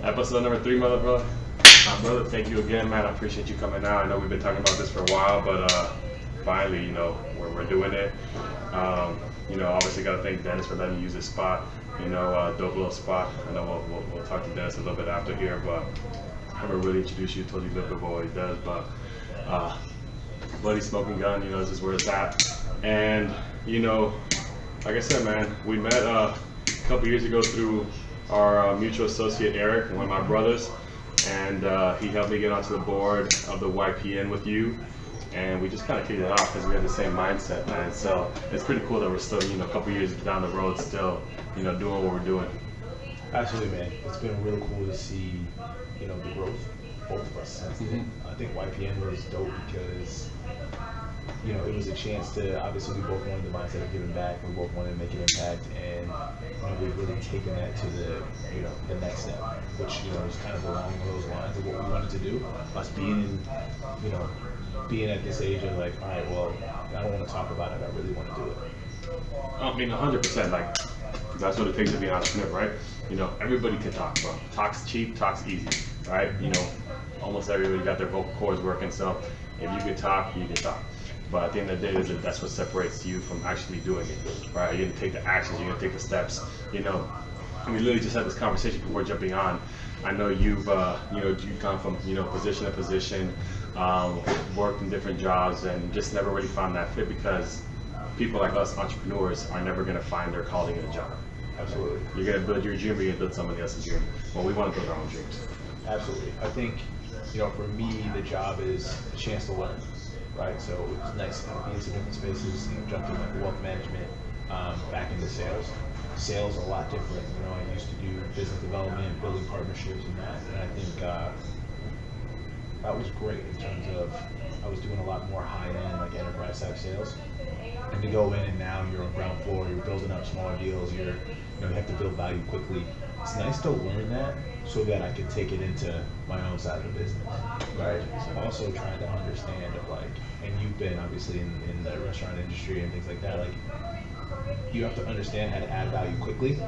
Episode number 3, mother brother. Brother, thank you again, man. I appreciate you coming out. I know we've been talking about this for a while, but finally, we're doing it. Obviously got to thank Dennis for letting me use this spot. Dope little spot. I know we'll talk to Dennis a little bit after here, but I haven't really introduced you, told you a little bit about what he does, but Bloody Smoking Gun, this is where it's at. And, like I said, man, we met a couple years ago through our mutual associate Eric, one of my brothers, and he helped me get onto the board of the YPN with you, and we just kind of kicked it off because we had the same mindset, man. So it's pretty cool that we're still, a couple years down the road, still, doing what we're doing. Absolutely, man. It's been really cool to see, the growth, both of us. I think YPN was dope because, it was a chance to, obviously we both wanted the mindset of giving back, we both wanted to make an impact, and we've really taken that to the next step, which, is kind of along those lines of what we wanted to do. Us being being at this age of like, all right, well, I don't want to talk about it, I really want to do it. I mean, 100%, like, that's what it takes to be an entrepreneur, right? Everybody can talk, bro. Talk's cheap, talk's easy, right? Almost everybody got their vocal cords working, so if you can talk, you can talk. But at the end of the day, that's what separates you from actually doing it, right? You're gonna take the actions, you're gonna take the steps. We literally just had this conversation before jumping on. I know you've gone from position to position, worked in different jobs, and just never really found that fit because people like us, entrepreneurs, are never gonna find their calling in a job. Absolutely. You're gonna build your dream, or you're gonna build somebody else's dream. Well, we want to build our own dreams. Absolutely. I think, for me, the job is a chance to learn. Right, so it was nice to be in some different spaces, jumped into like wealth management, back into sales. Sales are a lot different. I used to do business development, building partnerships and that, and I think that was great in terms of I was doing a lot more high-end, like enterprise type sales. And to go in and now you're on ground floor, you're building up smaller deals, you have to build value quickly. It's nice to learn that so that I can take it into my own side of the business, right? So also trying to understand and you've been obviously in the restaurant industry and things like that, you have to understand how to add value quickly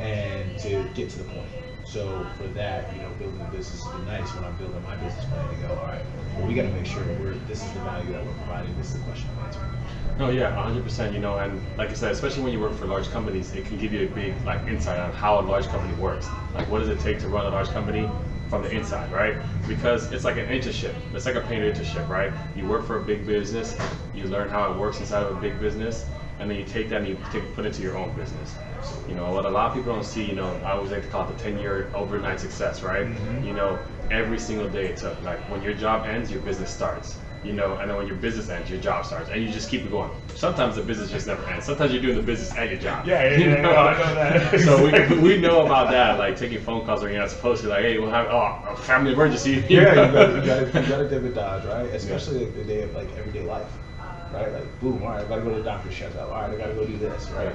and to get to the point. So for that, building a business has been nice when I'm building my business plan to go, all right, well, we got to make sure this is the value that we're providing, this is the question I'm answering. No, yeah, 100%, and like I said, especially when you work for large companies, it can give you a big insight on how a large company works. What does it take to run a large company from the inside, right? Because it's like an internship. It's like a paid internship, right? You work for a big business, you learn how it works inside of a big business, and then you take that and you put it into your own business. What a lot of people don't see, I always like to call it the 10-year overnight success, right? Every single day it took. When your job ends, your business starts. And then when your business ends, your job starts, and you just keep it going. Sometimes the business just never ends. Sometimes you're doing the business and your job. Yeah, I know that. So we know about that, taking phone calls when you're not supposed to, hey, we'll have a family emergency. Yeah, you gotta dip and dodge, right? Especially the day of everyday life, right? Boom, all right, I gotta go to the doctor's checkup. All right, I gotta go do this, right?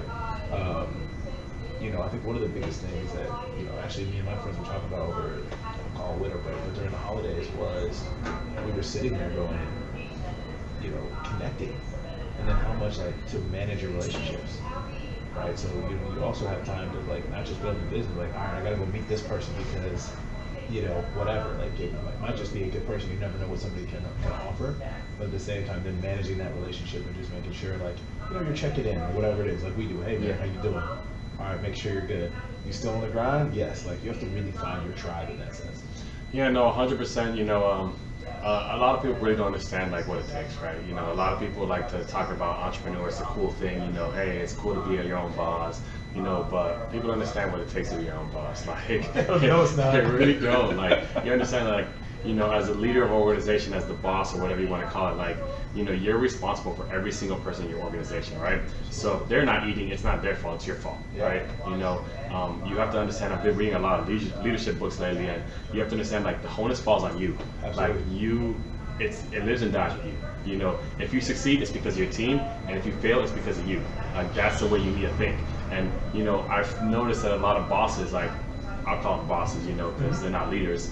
I think one of the biggest things that actually me and my friends were talking about over, I don't call it winter break, but during the holidays was we were sitting there going, connecting, and then how much to manage your relationships, right? So you also have time to not just build a business, all right, I gotta go meet this person because whatever, it might just be a good person. You never know what somebody can offer, but at the same time, then managing that relationship and just making sure you're checking in or whatever it is, we do. Hey man, how you doing? All right, make sure you're good. You still on the grind? Yes. You have to really find your tribe in that sense. Yeah, no, 100%. A lot of people really don't understand what it takes, right? A lot of people like to talk about entrepreneurs, it's a cool thing. Hey, it's cool to be your own boss. But people don't understand what it takes to be your own boss. No, it's not. They really don't. You understand as a leader of an organization, as the boss or whatever you want to call it, you're responsible for every single person in your organization, right? So if they're not eating, it's not their fault, it's your fault, right? You have to understand, I've been reading a lot of leadership books lately, and you have to understand, the onus falls on you. Absolutely. It lives and dies with you. If you succeed, it's because of your team, and if you fail, it's because of you. That's the way you need to think. And, I've noticed that a lot of bosses, I'll call them bosses, because they're not leaders,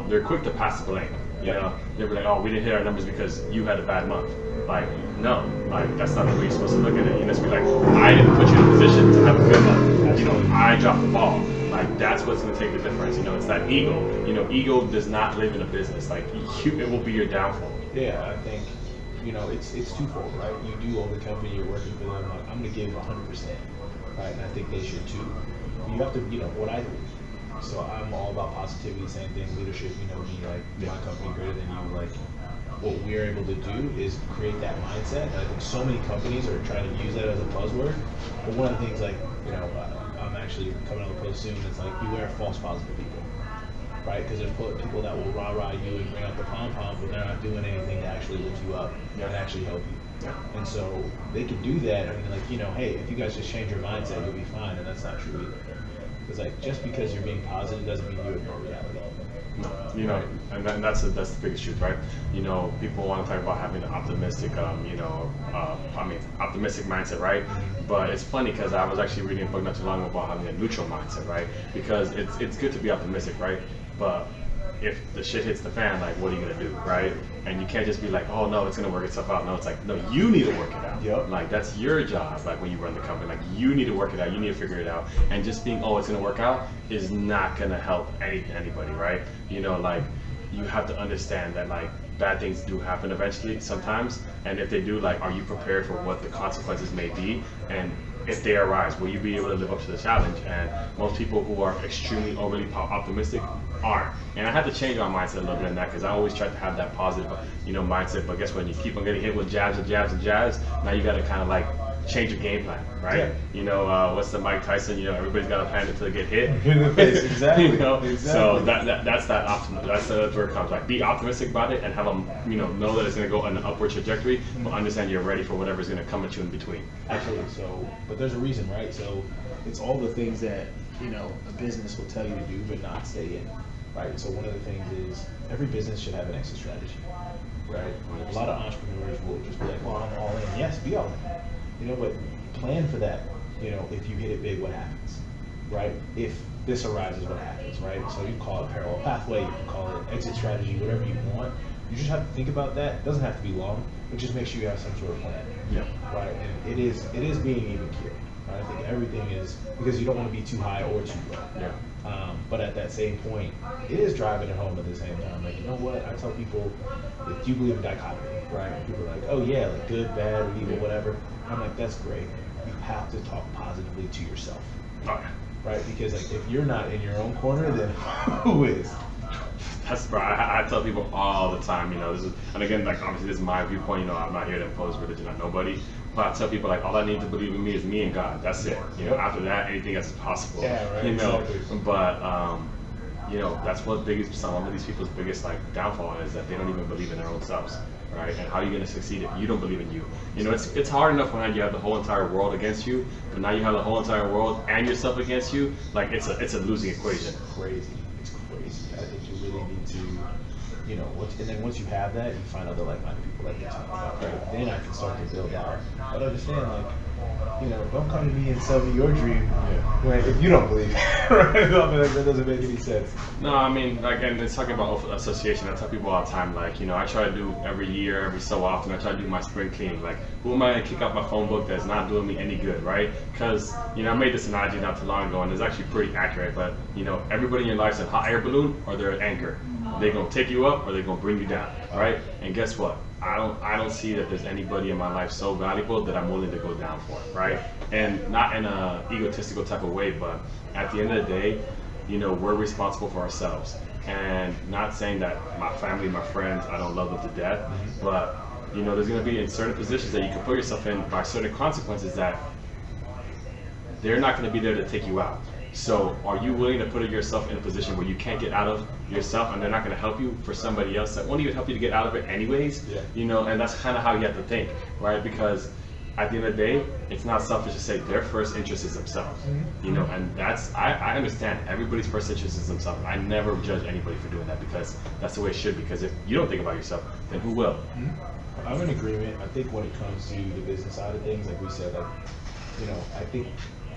they're quick to pass the blame. They'll be like, oh, we didn't hit our numbers because you had a bad month. No, that's not the way you're supposed to look at it. Be like, I didn't put you in a position to have a good month. I dropped the ball. like that's what's going to take the difference. You know, it's that ego. You know, ego does not live in a business. Like it will be your downfall. Yeah, I think, it's twofold, right? You do own the company, you're working for them. Like, I'm going to give 100%, right? And I think they should too. You have to, what I do. So I'm all about positivity, same thing, leadership. You know me, like my company greater than you. Like what we're able to do is create that mindset. And I think so many companies are trying to use that as a buzzword. But one of the things, like, I'm actually coming out with a post soon. It's like beware of false positive people, right? Because there's people that will rah-rah you and bring out the pom-pom, but they're not doing anything to actually lift you up and actually help you. Yeah. And so they can do that. I mean, like, hey, if you guys just change your mindset, you'll be fine. And that's not true either. Because like just because you're being positive doesn't mean you ignore reality. You know, and that's the biggest truth, right? You know, people want to talk about having an optimistic, optimistic mindset, right? But it's funny because I was actually reading a book not too long ago about having a neutral mindset, right? Because it's good to be optimistic, right? But if the shit hits the fan, like, what are you gonna do, right? And you can't just be like, oh no, it's gonna work itself out. No, it's like, no, you need to work it out. Yep. Like that's your job. Like when you run the company, like you need to work it out. You need to figure it out. And just being, oh, it's gonna work out, is not gonna help anybody, right? You know, like you have to understand that like bad things do happen eventually, sometimes. And if they do, like, are you prepared for what the consequences may be? And if they arise, will you be able to live up to the challenge? And most people who are extremely overly optimistic aren't. And I had to change my mindset a little bit in that because I always tried to have that positive, mindset. But guess what? You keep on getting hit with jabs and jabs and jabs. Now you got to kind of like change your game plan, right? Yeah. You know, what's the Mike Tyson? Everybody's got a plan until they get hit. In the face, exactly. Exactly. So that's that optimism. That's where it comes. Like, be optimistic about it and have them, know that it's going to go on an upward trajectory, but understand you're ready for whatever's going to come at you in between. Absolutely. So, but there's a reason, right? So, it's all the things that a business will tell you to do, but not stay in, right? So one of the things is every business should have an exit strategy, right? A lot of entrepreneurs will just be like, well, I'm all in. Yes, be all in. But plan for that. If you hit it big, what happens, right? If this arises, what happens, right? So you can call it parallel pathway, you can call it exit strategy, whatever you want. You just have to think about that. It doesn't have to be long, but just make sure you have some sort of plan. Yeah. Right. And it is being even keel. Right? I think everything is, because you don't want to be too high or too low. Yeah. But at that same point, it is driving it home at the same time. Like, you know what? I tell people, if you believe in dichotomy, right? People are like, oh yeah, like good, bad, or evil, whatever. I'm like, that's great. You have to talk positively to yourself. Okay. Right? Because like if you're not in your own corner, then who is? That's bro. I tell people all the time, this is, and again, like obviously this is my viewpoint. I'm not here to impose religion on nobody. But I tell people like all I need to believe in me is me and God. That's it. After that, anything else is possible. Yeah, right. Exactly. But that's what some of these people's biggest like downfall is, that they don't even believe in their own selves, right? And how are you going to succeed if you don't believe in you? It's hard enough when you have the whole entire world against you, but now you have the whole entire world and yourself against you. Like it's a losing equation. It's crazy. I think you really need to, and then once you have that, you find other like-minded people like you're talking about, right? Then I can start to build out. But understand, like, don't come to me and sell me your dream, right? If you don't believe it, right? That doesn't make any sense. No, I mean, again, it's talking about association. I tell people all the time, like, I try to do every year, every so often, I try to do my spring cleaning. Like, who am I going to kick out my phone book that's not doing me any good, right? Because, I made this analogy not too long ago, and it's actually pretty accurate, but, everybody in your life is a hot air balloon or they're an anchor. They're going to take you up or they're going to bring you down, right? And guess what? I don't see that there's anybody in my life so valuable that I'm willing to go down for, right? And not in a egotistical type of way, but at the end of the day, we're responsible for ourselves. And not saying that my family, my friends, I don't love them to death, but there's going to be in certain positions that you can put yourself in by certain consequences that they're not going to be there to take you out. So are you willing to put yourself in a position where you can't get out of yourself and they're not going to help you for somebody else that won't even help you to get out of it anyways? Yeah. And that's kind of how you have to think, right? Because at the end of the day, it's not selfish to say their first interest is themselves, and that's, I understand everybody's first interest is themselves. I never judge anybody for doing that because that's the way it should be. Because if you don't think about yourself, then who will? I'm in agreement. I think when it comes to the business side of things, like we said, like, I think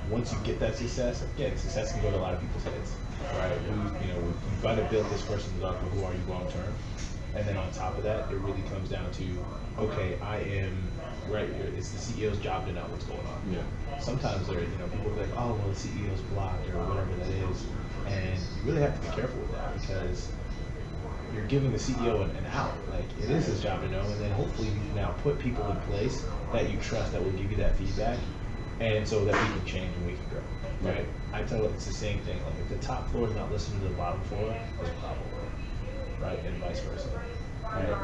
once you get that success, again, success can go to a lot of people's heads, right? You've got to build this person's up, but who are you long term? And then on top of that, it really comes down to, okay, I am right? It's the CEO's job to know what's going on. Yeah. Sometimes people be like, oh, well, the CEO's blocked or whatever that is, and you really have to be careful with that because you're giving the CEO an out. Like, it is his job to know, and then hopefully you now put people in place that you trust that will give you that feedback, and so that we can change and we can grow, right? I tell you, it's the same thing. Like, if the top floor is not listening to the bottom floor, there's a problem, right? And vice versa, right?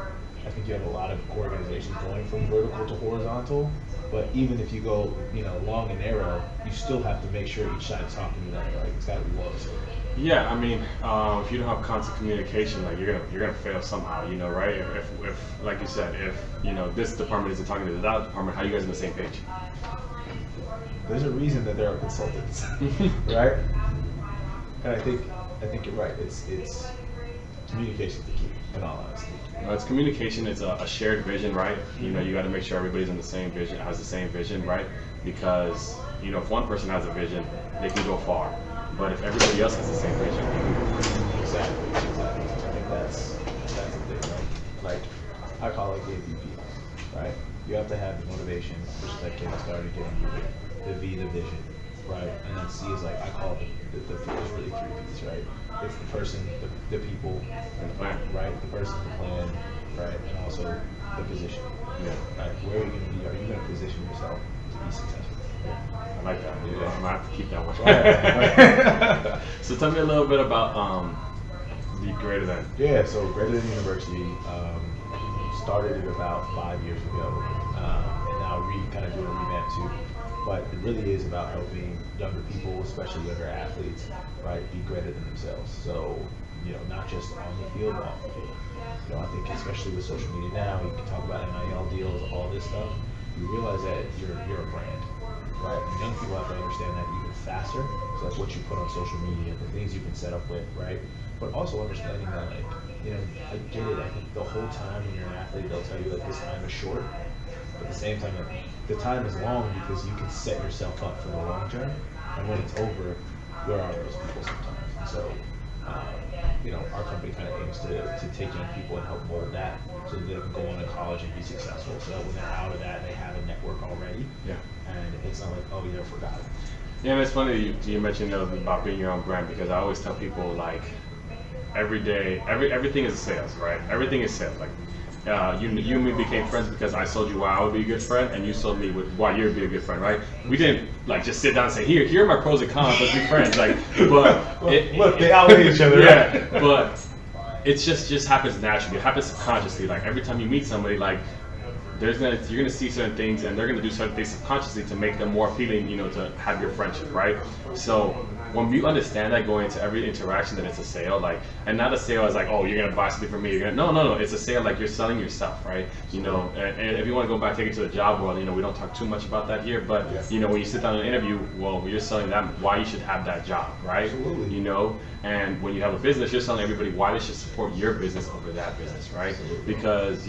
I think you have a lot of organizations going from vertical to horizontal, but even if you go, long and narrow, you still have to make sure each side is talking to the other, right? It's got to be one. Yeah, I mean, if you don't have constant communication, like you're gonna fail somehow, right? If like you said, if this department isn't talking to that department, how are you guys on the same page? There's a reason that there are consultants, right? And I think you're right. It's communication the key, in all honesty. It's communication. It's a shared vision, right? You got to make sure everybody's in the same vision, has the same vision, right? Because if one person has a vision, they can go far. But if everybody else has the same vision, exactly. I think that's the thing, right? Like, I call it MVP, right? You have to have the motivation, which is like getting started, getting moving. The V, the vision, right? And then C is like, I call it there's really 3 P's, right? It's the person, the people, and the plan, right? The person, the plan, right? And also the position. Yeah. Right? Where are you going to be? Are you going to position yourself to be successful? I like that. Yeah. I'm gonna have to keep that one. Right. So tell me a little bit about the Greater Than. Yeah, so Greater Than University started it about 5 years ago, and now kind of doing a revamp too. But it really is about helping younger people, especially younger athletes, right, be greater than themselves. So, not just on the field, but off the field. I think especially with social media now, you can talk about NIL deals, all this stuff. You realize that you're a brand, right? And young people have to understand that even faster. So that's what you put on social media, the things you can set up with, right? But also understanding that, like, I get it. I think the whole time when you're an athlete, they'll tell you like this time is short. But at the same time, the time is long because you can set yourself up for the long term. And when it's over, where are those people sometimes? And so, our company kind of aims to take young people and help mold that so that they can go on to college and be successful. So that when they're out of that, they have a network already. Yeah. And it's not like, oh, you forgot it. Yeah, and it's funny you mentioned about being your own brand because I always tell people like every day, everything is sales, right? Everything is sales. Like you and me became friends because I sold you why I would be a good friend, and you sold me with why you would be a good friend, right? We didn't like just sit down and say, here are my pros and cons, let's be friends. Like, but look, they outweigh each other. Yeah, right? but it just happens naturally. It happens subconsciously. Like every time you meet somebody, like you're gonna see certain things, and they're gonna do certain things subconsciously to make them more appealing, to have your friendship, right? So when you understand that going into every interaction that it's a sale, like, and not a sale as like, oh, you're gonna buy something from me, no, it's a sale like you're selling yourself, right? And if you want to go back, take it to the job world, we don't talk too much about that here, but when you sit down in an interview, well, you're selling them why you should have that job, right? Absolutely. And when you have a business, you're telling everybody why they should support your business over that business, right? Absolutely. Because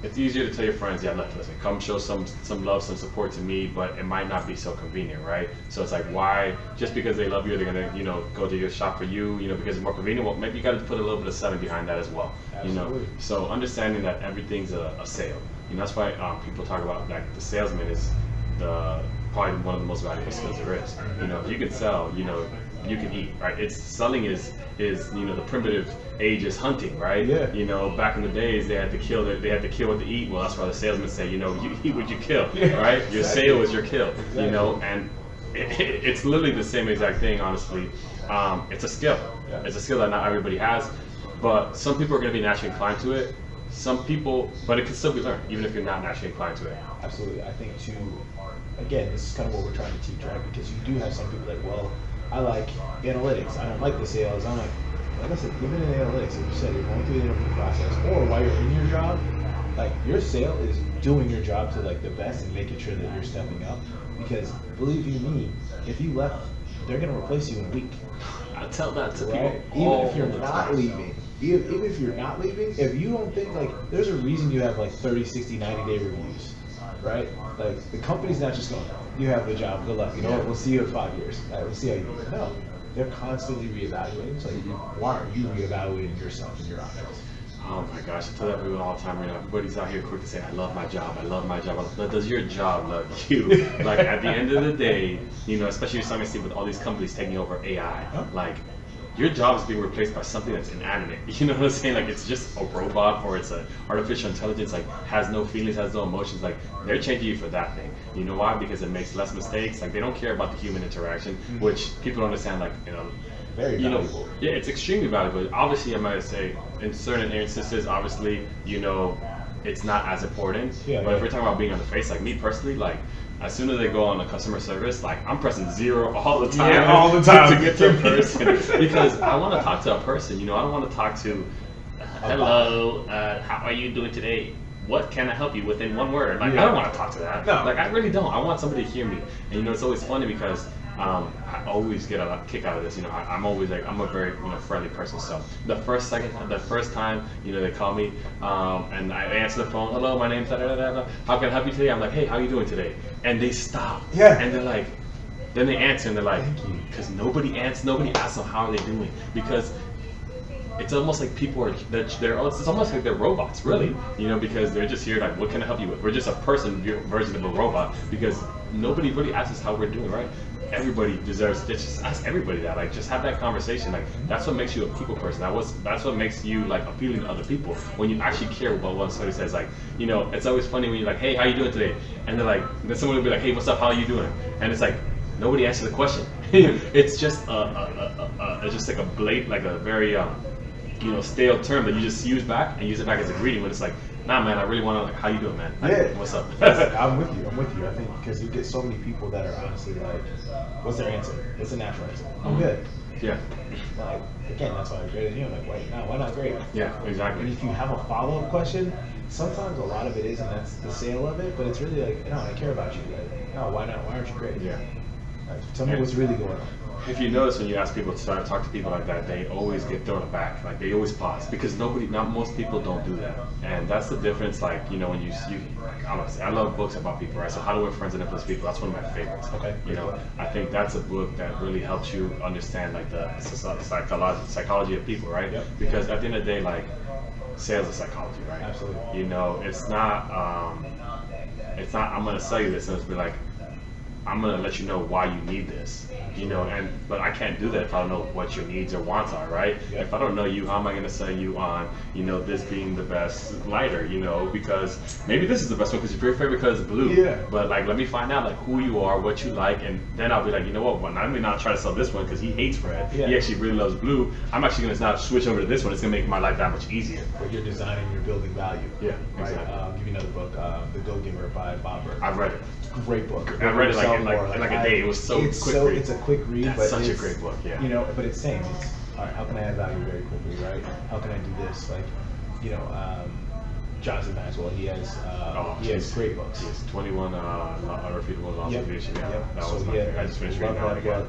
it's easier to tell your friends, listen, come show some love, some support to me, but it might not be so convenient, right? So it's like, why, just because they love you, they're gonna, go to your shop for you, because it's more convenient. Well, maybe you got to put a little bit of selling behind that as well, Absolutely. So understanding that everything's a sale, that's why people talk about like the salesman is probably one of the most valuable skills there is. If you can sell, you can eat, right? It's selling is the primitive age is hunting, right? Yeah. Back in the days they had to kill what to eat. Well, that's why the salesmen say, you eat what you kill, Yeah, right? Your exactly. sale is your kill, Exactly. and it's literally the same exact thing, honestly. It's a skill. Yeah. It's a skill that not everybody has, but some people are going to be naturally inclined to it. Some people, but it can still be learned, even if you're not naturally inclined to it. Absolutely. I think again, this is kind of what we're trying to teach, right? Because you do have some people like, well, I like analytics. I don't like the sales. I'm like I said, even in analytics, as you said, you're going through the interview process, or while you're in your job, like your sale is doing your job to like the best and making sure that you're stepping up. Because believe you me, if you left, they're gonna replace you in a week. I tell that to Right? people. Even if you're not leaving. Even if you're not leaving, if you don't think like there's a reason you have like 30, 60, 90-day reviews. Right? Like the company's not just going, you have the job, good luck. You know what? We'll see you in 5 years. We'll see how you do. No. They're constantly reevaluating. It's like, why aren't you reevaluating yourself and your options? Oh my gosh, I tell everyone all the time, everybody's out here quick to say, I love my job, I love my job. But does your job love you? Like, at the end of the day, especially you're starting to see with all these companies taking over AI, like, your job is being replaced by something that's inanimate. You know what I'm saying? Like, it's just a robot, or it's an artificial intelligence, like, has no feelings, has no emotions. Like, they're changing you for that thing. You know why? Because it makes less mistakes. Like, they don't care about the human interaction, which people don't understand, like, very valuable. Yeah, it's extremely valuable. Obviously, I might say, in certain instances, obviously, it's not as important. But if we're talking about being on the face, like me personally, like, as soon as they go on a customer service, like, I'm pressing 0 all the time. Yeah, all the time. To get to a person. Because I want to talk to a person, I don't want to talk to, hello, how are you doing today? What can I help you with in one word? Like, I don't want to talk to that. No. Like, I really don't. I want somebody to hear me. And, it's always funny because I always get a kick out of this. I'm always like, I'm a very friendly person. So the first time they call me and I answer the phone. Hello, my name's da da da da. How can I help you today? I'm like, hey, how you doing today? And they stop. Yeah. And they're like, then they answer and they're like, because nobody asks them how are they doing, because it's almost like people are it's almost like they're robots, really, because they're just here like, what can I help you with? We're just a person version of a robot, because nobody really asks us how we're doing, right? Everybody deserves to just ask everybody that, like, just have that conversation. Like, that's what makes you a people person. That's what makes you like appealing to other people, when you actually care about what somebody says. Like, it's always funny when you're like, hey, how you doing today? And they're like, then someone will be like, hey, what's up? How are you doing? And it's like, nobody answers the question. It's just it's just like a very stale term that you just use back and use it back as a greeting, when it's like, nah, man, I really want to, like, how you doing, man? Like, what's up? I'm with you. I think because you get so many people that are honestly like, what's their answer? What's the natural answer? I'm good. Yeah. Like, again, that's why I'm great at you. I'm like, wait, no, why not great? Yeah, exactly. And if you have a follow-up question, sometimes a lot of it is, and that's the sale of it, but it's really like, no, I care about you. Like, no, why not? Why aren't you great? Yeah. Like, tell me what's really going on. If you notice, when you ask people to talk to people like that, they always get thrown aback. Like, they always pause, because not most people don't do that, and that's the difference. Like, when I love books about people, right? So How to Win Friends and Influence People, that's one of my favorites. Okay. I think that's a book that really helps you understand, like, the psychology of people, right? Yep. Because at the end of the day, like, sales is psychology, right? Absolutely. It's not. I'm gonna sell you this, and it's be like, I'm gonna let you know why you need this, but I can't do that if I don't know what your needs or wants are, right? Yep. If I don't know you, how am I gonna sell you on, this being the best lighter, because maybe this is the best one because your favorite color is blue. Yeah. But, like, let me find out, like, who you are, what you like, and then I'll be like, well, let me not try to sell this one because he hates red. Yeah. He actually really loves blue. I'm actually gonna now switch over to this one. It's gonna make my life that much easier. But you're designing, you're building value. Yeah, right. exactly. I'll give you another book, The Go-Giver by Bob Burg. I've read it. Great book. I read it like a day. It was so quick read. It's a quick read, That's but such it's a great book. Yeah. But it's saying, all right, how can I add value very quickly, right? How can I do this? Like, Jonathan Maxwell, he has great books. He has 21 Unrepeatable Laws of Leadership. Yeah, Yep. that So was my favorite. I just finished reading that again.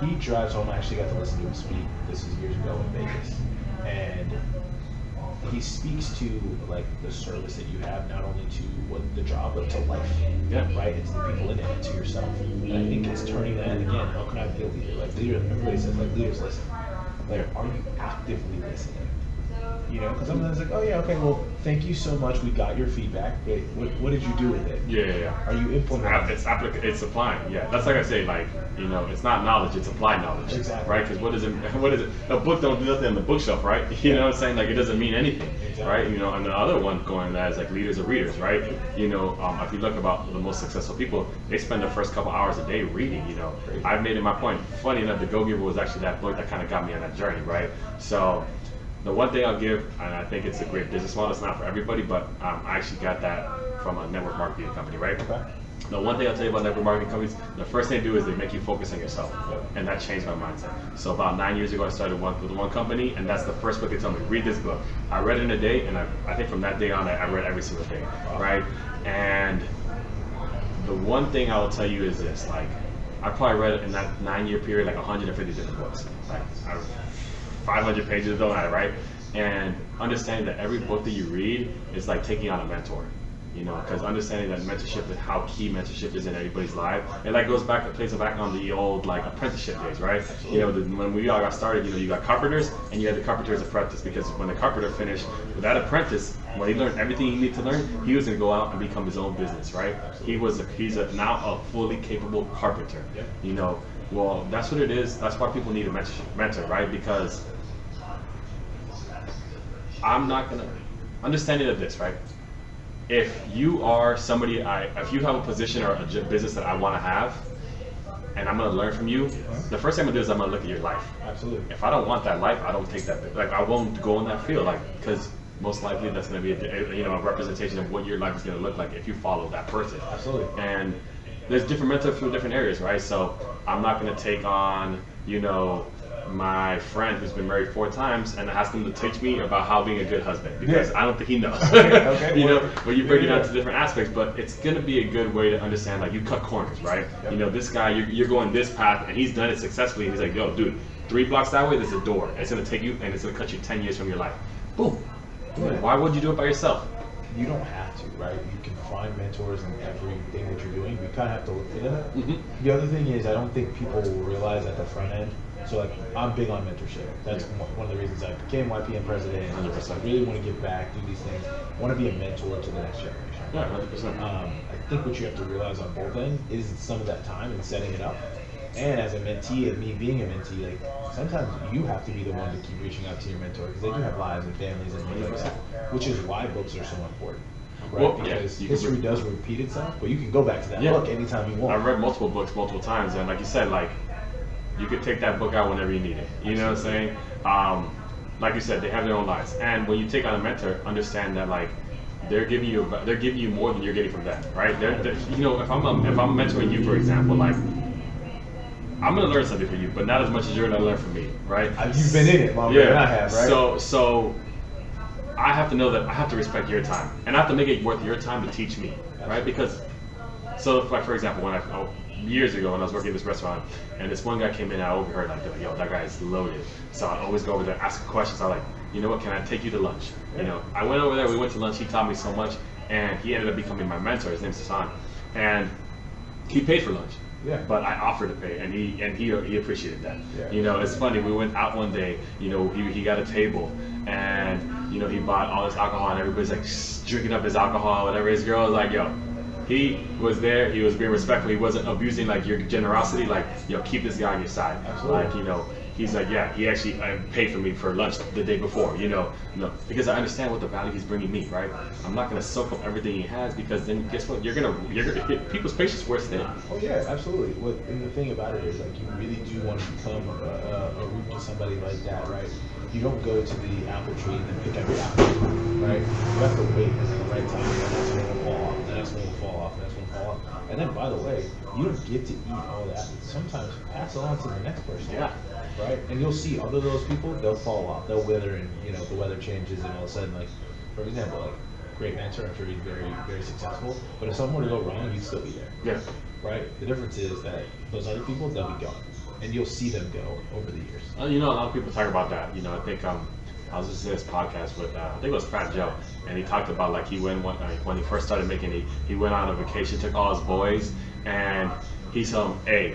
He drives home. I actually got to listen to him speak. This is years ago in Vegas, and he speaks to, like, the service that you have, not only to the job, but to life. Yeah. Right? It's the people in it, and to yourself. And I think it's turning that, again, how can I be a leader? Like, everybody says, like, leaders listen. Like, are you actively listening? Because sometimes it's like, oh yeah, okay, well, thank you so much. We got your feedback. Great. What did you do with it? Yeah. Are you implementing? It's applying. Yeah, that's like I say, like, it's not knowledge, it's applied knowledge. Exactly. Right? Because what is it? A book don't do nothing on the bookshelf, right? You know what I'm saying? Like, it doesn't mean anything, exactly. Right? And the other one going that is like leaders are readers, right? If you look about the most successful people, they spend the first couple hours a day reading. I've made it my point. Funny enough, The Go-Giver was actually that book that kind of got me on that journey, right? So. The one thing I'll give, and I think it's a great business model, it's not for everybody, but I actually got that from a network marketing company, right? Okay. The one thing I'll tell you about network marketing companies, the first thing they do is they make you focus on yourself. Yep. And that changed my mindset. So about 9 years ago, I started with one company, and that's the first book they told me, read this book. I read it in a day, and I think from that day on, I read every single day, right? And the one thing I will tell you is this, like, I probably read in that 9-year period, like 150 different books. Like, 500 pages don't matter, right? And understanding that every book that you read is like taking on a mentor. You know, because understanding that mentorship and how key mentorship is in everybody's life, it like goes back, it plays back on the old like apprenticeship days, right? You know, when we all got started, you know, you got carpenters and you had the carpenter's apprentice, because when the carpenter finished with that apprentice, when he learned everything he needed to learn, he was going to go out and become his own business, right? He's now a fully capable carpenter. You know, well, that's what it is. That's why people need a mentor, right? Because I'm not gonna understanding of this, right? If you are somebody, if you have a position or a business that I want to have, and I'm gonna learn from you, the first thing I'm gonna do is I'm gonna look at your life. Absolutely. If I don't want that life, I don't take that. Like I won't go in that field, like because most likely that's gonna be a representation of what your life is gonna look like if you follow that person. Absolutely. And there's different mentors from different areas, right? So I'm not gonna take on, you know, my friend who's been married 4 times and ask him to teach me about how being a good husband, because I don't think he knows. Okay. You know, but you break it down to different aspects, but it's gonna be a good way to understand, like you cut corners, right? You know, this guy, you're going this path and he's done it successfully, and he's like, yo, dude, 3 blocks that way, there's a door. It's gonna take you and it's gonna cut you 10 years from your life. Boom. Why would you do it by yourself? You don't have to, right? You can find mentors in everything that you're doing. You kind of have to look for them. The other thing is, I don't think people will realize at the front end. So like, I'm big on mentorship. That's one of the reasons I became YPM president. 100%. I really want to give back, do these things. I want to be a mentor to the next generation. Yeah, 100%. I think what you have to realize on both ends is some of that time and setting it up. And as a mentee, and me being a mentee, like sometimes you have to be the one to keep reaching out to your mentor, because they do have lives and families and things like that, which is why books are so important. Right? Well, because yeah, history does repeat itself, but you can go back to that book anytime you want. I've read multiple books multiple times, and like you said, like you could take that book out whenever you need it. You know what I'm saying? Like you said, they have their own lives, and when you take on a mentor, understand that like they're giving you more than you're getting from them, right? You know, if I'm mentoring you, for example, like I'm gonna learn something from you, but not as much as you're gonna learn from me, right? You've been in it longer than I have, right? So I have to know that I have to respect your time, and I have to make it worth your time to teach me, right? Because, so like for example, when years ago when I was working at this restaurant, and this one guy came in, I overheard like, yo, that guy is loaded. So I always go over there, ask questions. I'm like, you know what? Can I take you to lunch? You know, I went over there. We went to lunch. He taught me so much, and he ended up becoming my mentor. His name's Hassan, and he paid for lunch. But I offered to pay, and he appreciated that. You know, it's funny. We went out one day. You know, he got a table, and you know he bought all this alcohol, and everybody's like drinking up his alcohol, whatever. His girl was like, yo, he was there. He was being respectful. He wasn't abusing like your generosity. Like, yo, keep this guy on your side. Absolutely. Like, you know. He's like, yeah, he actually paid for me for lunch the day before, you know, because I understand what the value he's bringing me, right? I'm not gonna soak up everything he has, because then guess what? You're gonna people's patience wears thin. Oh yeah, absolutely. And the thing about it is, like, you really do want to become a root to somebody like that, right? You don't go to the apple tree and then pick every apple, right? You have to wait at the right time, and that's when it will fall off, and that's when it will fall off, and that's when it will fall off. And then, by the way, you don't get to eat all that. Sometimes pass it on to the next person. Yeah. Right? And you'll see other those people, they'll fall off, they'll wither, and you know the weather changes, and all of a sudden, like for example, like great mentor, I'm sure he's very, very successful. But if something were to go wrong, he'd still be there. Yeah. Right? The difference is that those other people, they'll be gone, and you'll see them go over the years. You know, a lot of people talk about that. You know, I think I was listening to this podcast with I think it was Fat Joe, and he talked about like he went when he first started making he went on a vacation, took all his boys, and he told them, hey,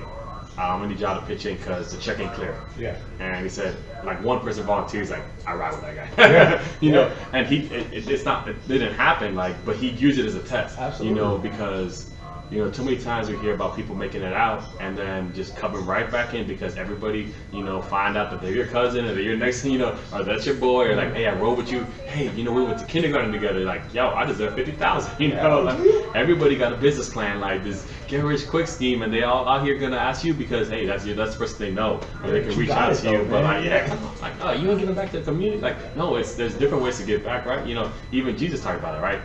I'm gonna need y'all to pitch in because the check ain't clear. Yeah. And he said, like one person volunteers, like I ride with that guy. You know, and it didn't happen, like, but he used it as a test. Absolutely. You know, because you know, too many times we hear about people making it out and then just coming right back in because everybody, you know, find out that they're your cousin or they're your next, you know, or that's your boy, or like, hey, I rode with you. Hey, you know, we went to kindergarten together. Like, yo, I deserve 50,000. You know, like everybody got a business plan, like this get rich quick scheme, and they all out here gonna ask you because hey, that's the person they know, or they can reach out to you. But like, yeah, come on, like, oh, you ain't giving back to the community. Like, no, there's different ways to give back, right? You know, even Jesus talked about it, right?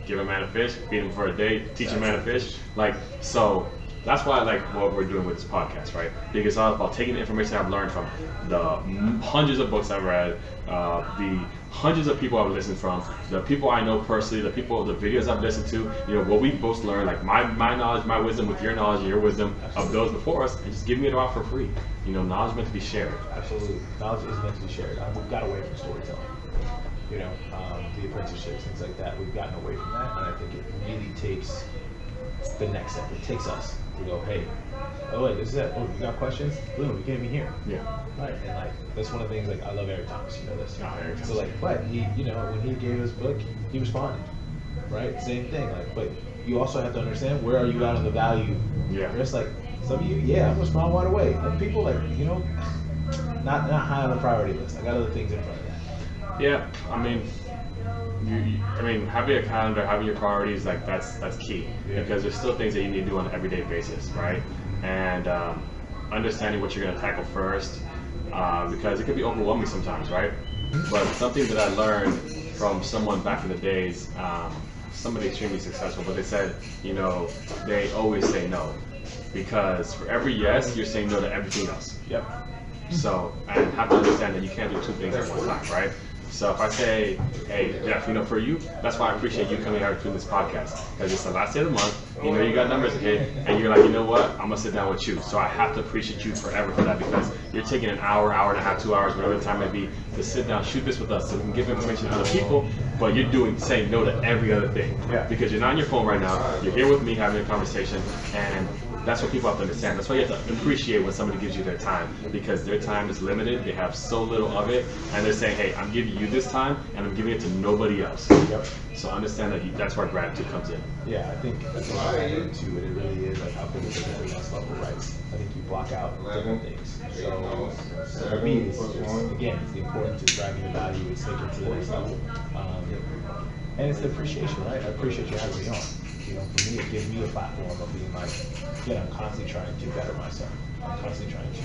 Give a man a fish, feed him for a day, teach a man to fish. Like, so That's why I like what we're doing with this podcast, right? Because it's all about taking the information I've learned from the hundreds of books I've read, the hundreds of people I've listened from, the people I know personally, the videos I've listened to, what we both learned, like my knowledge, my wisdom with your knowledge and your wisdom of those before us, and just giving it all for free. Knowledge is meant to be shared. Absolutely. Knowledge is meant to be shared. We've got away from storytelling. The apprenticeships, things like that. We've gotten away from that, and I think it really takes the next step. It takes us to go, hey, oh wait, this is it. Oh, you got questions? Boom, you can't be here. Yeah. Right. And like that's one of the things. Like I love Eric Thomas. You know this. Eric Thomas. So like, but he, when he gave his book, he responded. Right. Same thing. Like, but you also have to understand where are you at on the value. Yeah. There's like some of you, I'm gonna respond right away. And people like, not high on the priority list. I got other things in front of that. Yeah. I mean, having a calendar, having your priorities, like that's key, because there's still things that you need to do on an everyday basis, right? And understanding what you're going to tackle first, because it can be overwhelming sometimes, right? But something that I learned from someone back in the days, somebody extremely successful, but they said, they always say no, because for every yes, you're saying no to everything else. Yep. So I have to understand that you can't do two things at one time, right? So if I say, hey, Geoff, for you, that's why I appreciate you coming out doing this podcast, because it's the last day of the month, you got numbers to hit, and you're like, you know what, I'm going to sit down with you. So I have to appreciate you forever for that, because you're taking an hour, hour and a half, 2 hours, whatever the time may be, to sit down, shoot this with us, so we can give information to other people, but you're saying no to every other thing. Yeah. Because you're not on your phone right now, you're here with me having a conversation, and that's what people have to understand. That's why you have to appreciate when somebody gives you their time, because their time is limited. They have so little of it, and they're saying, hey, I'm giving you this time, and I'm giving it to nobody else. Yep. So understand that that's where gratitude comes in. Yeah, I think that's what I get into it. It really is like how big is the next level, right? I think you block out different things. So for me, it's the importance of driving the value, it's taking it to the next level. And it's the appreciation, right? I appreciate you having me on. For me, it gives me a platform of being like, I'm constantly trying to better myself. I'm constantly trying to,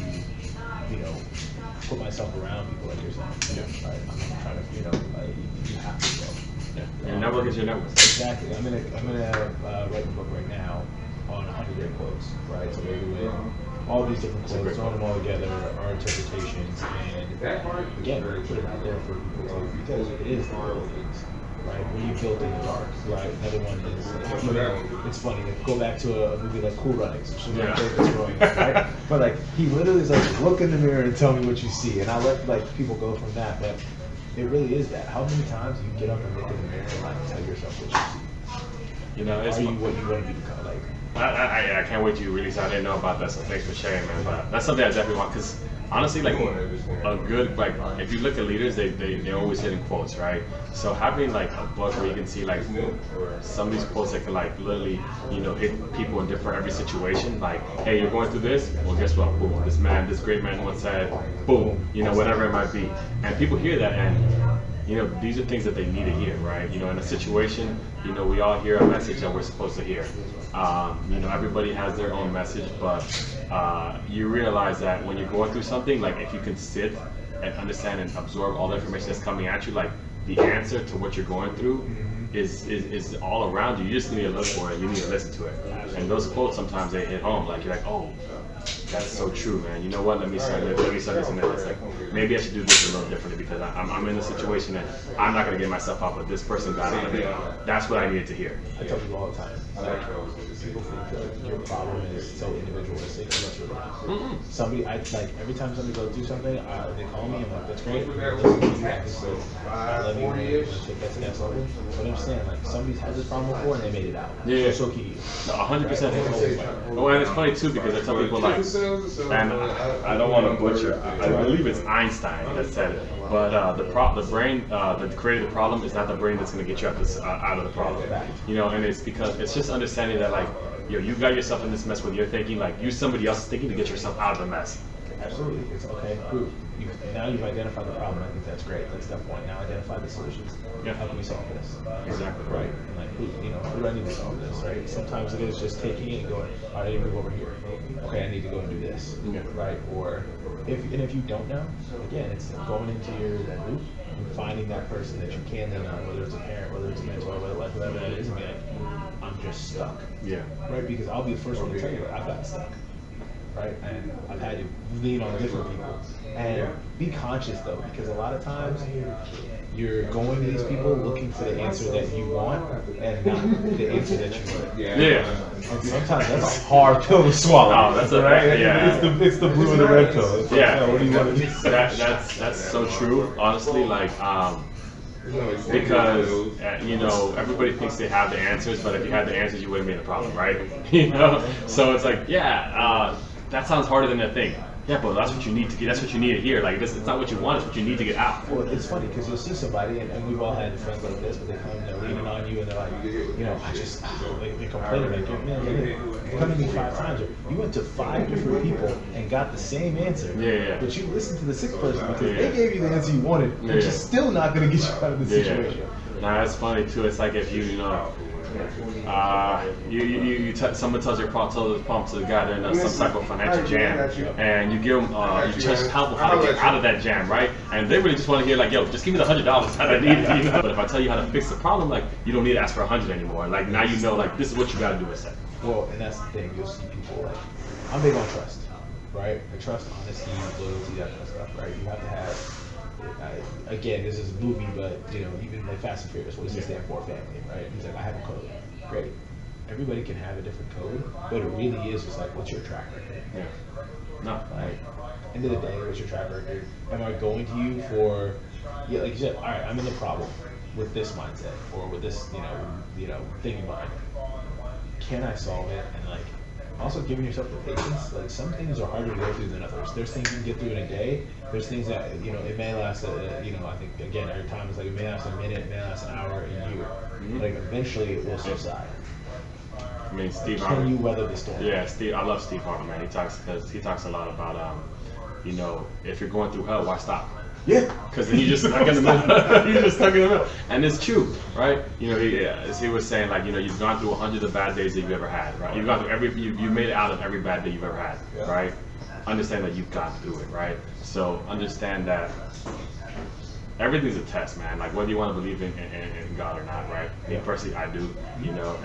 put myself around people like yourself. Right? I'm trying to, you have to grow. Yeah. Your network is your network. Exactly. I'm gonna write a book right now on 100 great quotes. Right. So we're doing all these different quotes, throwing them all together, our interpretations, and again, really put it out there for people to, because it is the little things. Right, when you build in the dark, right? Another one is, it's funny, go back to a movie like Cool Runnings, which is my favorite growing up, right? But like, he literally is like, look in the mirror and tell me what you see, and I let people go from that, but it really is that. How many times do you get up and look in the mirror and like tell yourself what you see? It's what you want to be become, like. I can't wait to release. I didn't know about that, so thanks for sharing, man. But that's something I definitely want, because honestly, like a good, like if you look at leaders, they're always hitting quotes, right? So having like a book where you can see like some of these quotes that can like literally, hit people in every situation. Like, hey, you're going through this. Well, guess what? Boom. This great man once said, boom. Whatever it might be, and people hear that, and these are things that they need to hear, right? In a situation, we all hear a message that we're supposed to hear. Everybody has their own message, but you realize that when you're going through something, like if you can sit and understand and absorb all the information that's coming at you, like the answer to what you're going through is all around you. You just need to look for it. You need to listen to it. And those quotes, sometimes they hit home. Like you're like, oh, that's so true, man. You know what? Let me start this and that. It's like, maybe I should do this a little differently, because I'm in a situation that I'm not going to get myself out, but this person got it. And that's what I needed to hear. I tell people all the time, like, people think that your problem is so individualistic, and that's really not. Somebody, every time somebody goes do something, they call me, I'm like, that's great. I love you, man. Take that to the next level. But understand, like, somebody's had this problem before and they made it out. Yeah. So key. 100%. Oh, and it's funny too, because I tell people like, and I don't want to butcher. I believe it's Einstein that said it. But the brain that created the problem is not the brain that's going to get you out of the problem. And it's because it's just understanding that like, you got yourself in this mess with your thinking. Like, use somebody else's thinking to get yourself out of the mess. Absolutely. It's okay. Proof. now you've identified the problem. I think that's great. That's step one. Now identify the solutions. Yeah. How can we solve this? Exactly. Right. And like, who do I need to solve this? Right. Sometimes it is just taking it and going, all right, I need to move over here. Okay, I need to go and do this. Yeah. Right. Or if you don't know, again, it's going into your loop and finding that person that you can lean on, whether it's a parent, whether it's a mentor, whatever that is, and be like, I'm just stuck. Yeah. Right. Because I'll be the first one to tell you, I've gotten stuck. Right, and I've had to lean on different people, and be conscious though, because a lot of times you're going to these people looking for the answer that you want and not the answer that you want. Yeah. And sometimes that's a hard pill to swallow. Oh, that's a right. Yeah. It's the blue and the red pill. It's like, Yeah. what do you want to do? That's so true. Honestly, like because everybody thinks they have the answers, but if you had the answers, you wouldn't be in the problem, right? So it's like, that sounds harder than I think. Yeah, but that's what you need to get. That's what you need to hear. Like it's not what you want. It's what you need to get out. Well, it's funny because you'll see somebody, and we've all had friends like this, but they come, they're leaning on you, and they're like, I just, they complain like, man, you come to me 5 times, or you went to 5 different people and got the same answer. Yeah. But you listened to the 6th person because they gave you the answer you wanted, which is still not going to get you out of the situation. Nah, that's funny too. It's like if someone tells your problem to the guy they're in some type of financial jam, and you give them you just help them how to get out of that jam, right? And they really just want to hear like, yo, just give me the $100 that I need. But if I tell you how to fix the problem, like you don't need to ask for 100 anymore. Like now you know, like this is what you got to do instead. Well, and that's the thing. You'll see people like, I'm big on trust, right? I trust, honesty, loyalty, that kind of stuff, right? You have to have. Again, this is a movie, but even like Fast and Furious, what does it stand for? Family, right? He's like, I have a code. Great. Everybody can have a different code, but it really is just like, what's your track record? Yeah. No. Right. End of the day, what's your track record? Am I going to you for, like you said, all right, I'm in the problem with this mindset or with this, thing in mind. Can I solve it? And like, also giving yourself the patience. Like some things are harder to go through than others. There's things you can get through in a day. There's things that it may last. I think again every time it's like it may last a minute, it may last an hour, a year. Mm-hmm. Like eventually it will subside. I mean, Steve. Can you weather the storm? Yeah, Steve. I love Steve Harvey, man. He talks a lot about if you're going through hell, why stop? Yeah. Because then you're just stuck in the middle. You're just stuck in the middle, and it's true, right? As he was saying, like you've gone through 100 of bad days that you've ever had, right? You've gone through you made it out of every bad day you've ever had, right? Understand that you've gone through it, right? So understand that everything's a test, man. Like whether you want to believe in God or not, right? Me personally, I do,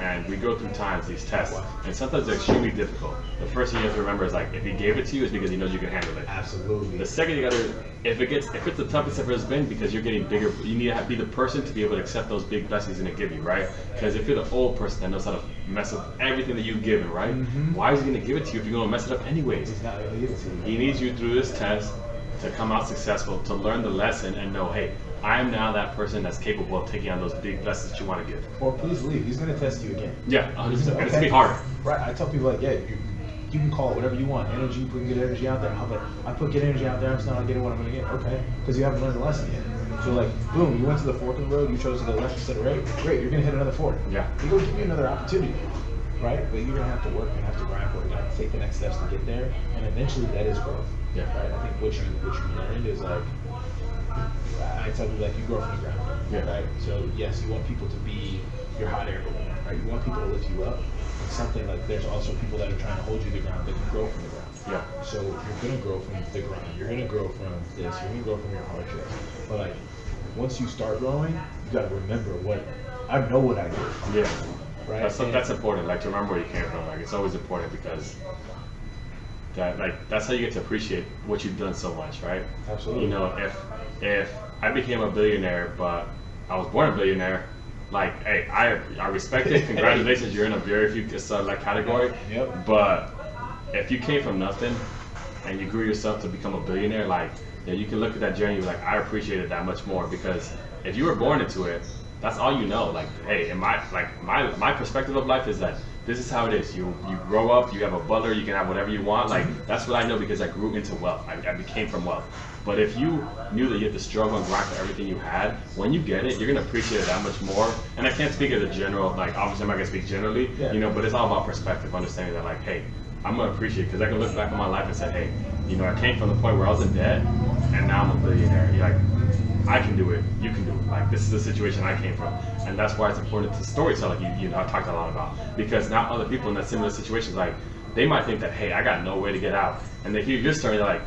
and we go through times, these tests, and sometimes they're extremely difficult. The first thing you have to remember is like, if he gave it to you, it's because he knows you can handle it. Absolutely. The second, you gotta, if it's the toughest ever has been, because you're getting bigger, you need to be the person to be able to accept those big blessings and to give you, right? Because if you're the old person that knows how to mess up everything that you've given, right? Mm-hmm. Why is he gonna give it to you if you're gonna mess it up anyways? He's not gonna give it to you. He needs you through this test to come out successful, to learn the lesson and know, hey, I am now that person that's capable of taking on those big blessings that you want to give. Or please believe, he's gonna test you again. Yeah, it's Okay. gonna be harder. Right. I tell people like, you can call it whatever you want. Energy, you put good energy out there. I put good energy out there, I'm still not getting what I'm gonna get. Okay. Because you haven't learned the lesson yet. So like, boom, you went to the fork in the road, you chose to go left instead of right. Great, you're gonna hit another fork. Yeah. He's gonna give you another opportunity. Right? But you're gonna have to work, you're gonna have to grind for it, you're gonna have to take the next steps to get there. And eventually that is growth. Yeah. Right? I think what you learned is like, I tell people like you grow from the ground. Yeah. Right? So yes, you want people to be your hot air balloon. Right? You want people to lift you up. And something like there's also people that are trying to hold you to the ground that can grow from the ground. Yeah. So you're gonna grow from the ground. You're gonna grow from this. You're gonna grow from your hardship. But like once you start growing, you gotta remember I know what I did. Yeah. Right. That's important. Like to remember where you came from. Like it's always important because that's how you get to appreciate what you've done so much, right? Absolutely. If I became a billionaire, but I was born a billionaire, like, hey, I respect it. Congratulations, you're in a very few category. Yep. But if you came from nothing and you grew yourself to become a billionaire, like, you can look at that journey and be like, I appreciate it that much more because if you were born into it, that's all you know. Like, hey, my perspective of life is that this is how it is. You grow up, you have a butler, you can have whatever you want. Like, that's what I know because I grew into wealth. I became from wealth. But if you knew that you had to struggle and grind for everything you had, when you get it, you're gonna appreciate it that much more. And I can't speak as a general, like obviously I'm not gonna speak generally, but it's all about perspective, understanding that like, hey, I'm gonna appreciate it because I can look back on my life and say, hey, I came from the point where I was in debt and now I'm a billionaire. You're like, I can do it, you can do it. Like, this is the situation I came from. And that's why it's important to storytell, like you know, I talked a lot about. Because now other people in that similar situations, like, they might think that, hey, I got no way to get out. And they hear your story, they're like,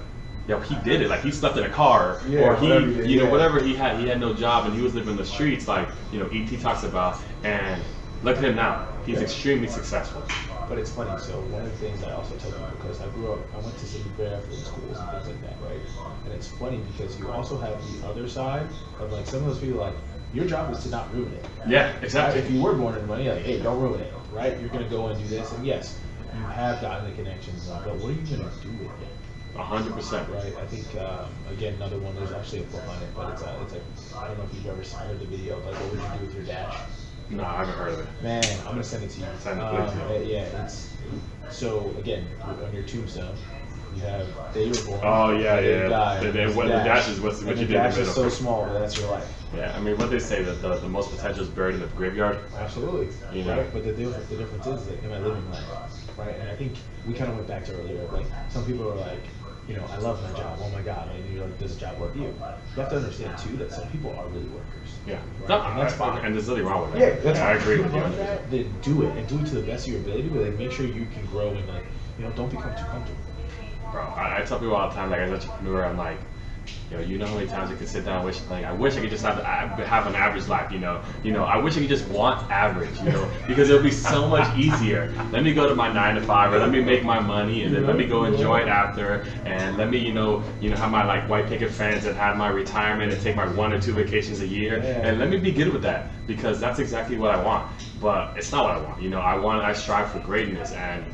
yo, he did it. Like, he slept in a car, or he, whatever he had no job and he was living in the streets, like, you know, E.T. talks about. And look at him now. He's extremely successful. But it's funny, so one of the things I also tell people, because I went to some very affluent schools and things like that, right? And it's funny because you also have the other side of like some of those people, like, your job is to not ruin it. Yeah, exactly. Right? If you were born into money, like, hey, don't ruin it, right? You're gonna go and do this, and yes, you have gotten the connections, but what are you gonna do with it? 100%. Right. I think again, another one. There's actually a book on it, but it's like, I don't know if you've ever heard the video of like, what would you do with your dash? No, I haven't heard of it. Man, I'm gonna send it to you. Send it, please. Yeah, it's so again on your tombstone, you have day you were born. Oh yeah, day yeah. You died, the dash is what you did in the middle. The dash is so small, but that's your life. Yeah, I mean, what they say that the most potential is buried in the graveyard. Absolutely. You know? Right? But the difference is like, am I living life? Right? And I think we kind of went back to earlier. Like some people are like, you know, I love my job. Oh my God! And you're like, does the job work for you? You have to understand too that some people are really workers. Yeah, right? no, And that's fine. And there's nothing wrong with that. Yeah, that's fine. I agree with you. That, then do it and do it to the best of your ability. But like, make sure you can grow and like, you know, don't become too comfortable. Bro, I tell people all the time, like as an entrepreneur, I'm like, yo, you know how many times you can sit down and wish, like, I wish I could just have an average life, you know, I wish I could just want average, you know, because it'll be so much easier. Let me go to my 9 to 5, or let me make my money, and then let me go enjoy it after, and let me, you know, have my like white picket fence and have my retirement and take my 1 or 2 vacations a year, and let me be good with that, because that's exactly what I want. But it's not what I want, you know. I strive for greatness, and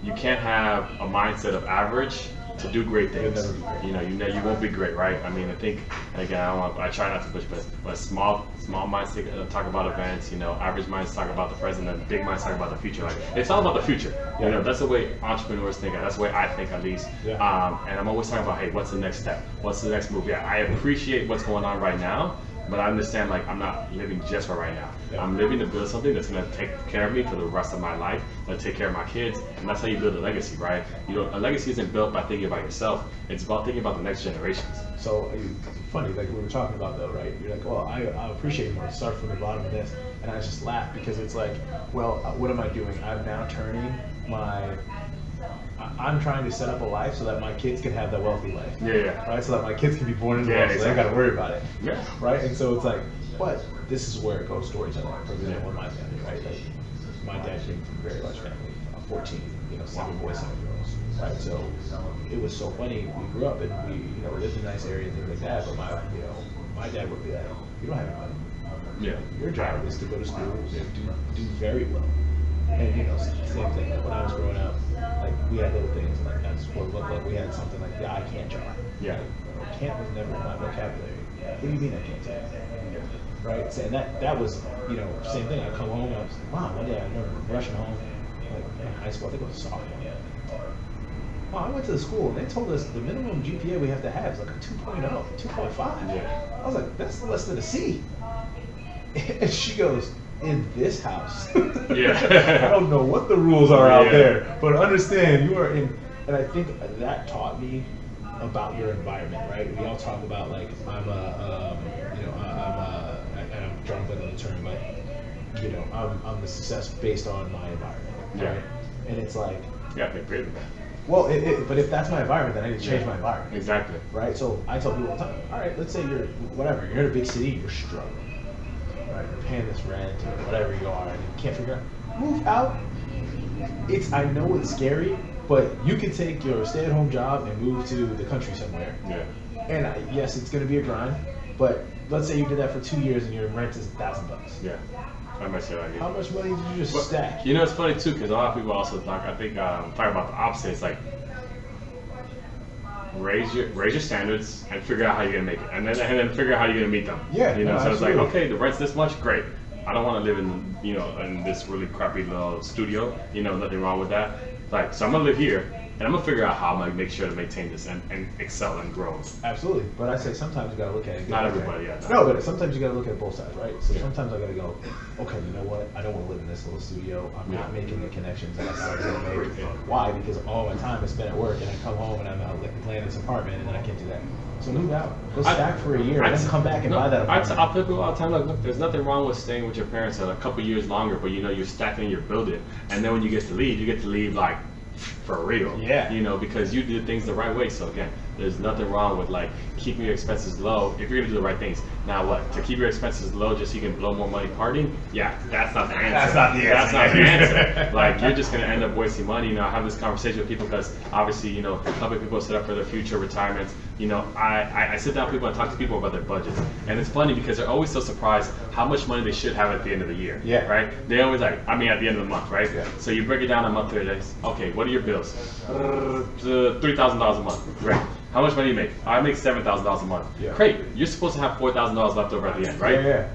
you can't have a mindset of average to do great things. You know, you won't be great, right? I mean, I think, and again, I try not to push, but small minds talk about events. You know, average minds talk about the present, and big minds talk about the future. Like, it's all about the future. You know, that's the way entrepreneurs think. That's the way I think, at least. And I'm always talking about, hey, what's the next step? What's the next move? Yeah, I appreciate what's going on right now, but I understand, like, I'm not living just for right now. I'm living to build something that's gonna take care of me for the rest of my life, gonna take care of my kids, and that's how you build a legacy, right? You know, a legacy isn't built by thinking about yourself, it's about thinking about the next generations. So, funny, like we were talking about though, right? You're like, well, I appreciate you, start from the bottom of this, and I just laugh because it's like, well, what am I doing? I'm now turning I'm trying to set up a life so that my kids can have that wealthy life. Yeah. Right? So that my kids can be born into wealth, so they don't got to worry about it. Yeah. Right? And so it's like, but this is where it goes storytelling. For example, in my family, right? Like, my dad came from a very large family, 14, 7 boys, 7 girls. Right? So it was so funny. We grew up and we lived in a nice area and things like that. But my dad would be like, you don't have any money. Yeah. Your job is to go to school and do very well. And same thing. Like when I was growing up, like we had little things like that's what looked like we had something like the I can't job. Yeah. Like, can't was never in my vocabulary. What do you mean I can't do that? Right? So, and that was same thing. I come home and I was like, wow, one day I remember rushing home, like in high school, I think it was sophomore. Wow, I went to the school and they told us the minimum GPA we have to have is like a 2.0, 2.5. Yeah. I was like, that's less than a C. And she goes, in this house. Yeah. I don't know what the rules are out there, but understand you are in, and I think that taught me about your environment, right? We all talk about like I'm trying to put the term, but I'm the success based on my environment, right? And it's like, yeah, they're great with that. well, but if that's my environment, then I need to change my environment. Exactly. Right? So I tell people all the time, all right, let's say you're in a big city, you're struggling. Right, you're paying this rent or whatever you are, and you can't figure out. Move out. I know it's scary, but you can take your stay-at-home job and move to the country somewhere. Yeah. And yes, it's going to be a grind, but let's say you did that for 2 years and your rent is $1,000. Yeah. How much money did you just stack? It's funny too, because a lot of people also talk about the opposite. It's like raise your standards and figure out how you're gonna make it, and then figure out how you're gonna meet them. Yeah. So absolutely. it's like, okay, the rent's this much, great. I don't want to live in in this really crappy little studio. Nothing wrong with that. Like, so I'm gonna live here, and I'm gonna figure out how I'm gonna make sure to maintain this and excel and grow. Absolutely, but I say sometimes you gotta look at it. Not everybody, yeah. No, but sometimes you gotta look at both sides, right? So sometimes I gotta go, okay, you know what? I don't want to live in this little studio. I'm not making the connections that I thought I was gonna make. Why? Because all my time is spent at work, and I come home and I'm out laying this apartment, and then I can't do that. So move out. Go stack for a year, and then come back and buy that apartment. I'll tell people all the time, like, look, there's nothing wrong with staying with your parents a couple years longer, but you're stacking your building, and then when you get to leave like for real. Yeah. Because you did things the right way. So again, there's nothing wrong with like keeping your expenses low if you're gonna do the right things. Now what? To keep your expenses low just so you can blow more money partying? Yeah, that's not the answer. That's not the answer. Like you're just gonna end up wasting money. I have this conversation with people because obviously, helping people set up for their future retirements. I sit down with people and talk to people about their budgets. And it's funny because they're always so surprised how much money they should have at the end of the year. Yeah. Right? They always at the end of the month, right? Yeah. So you break it down a month, 30 days. Okay, what are your bills? $3,000 a month. Great. How much money do you make? I make $7,000 a month. Yeah. Great. You're supposed to have $4,000 left over at the end, right? Yeah.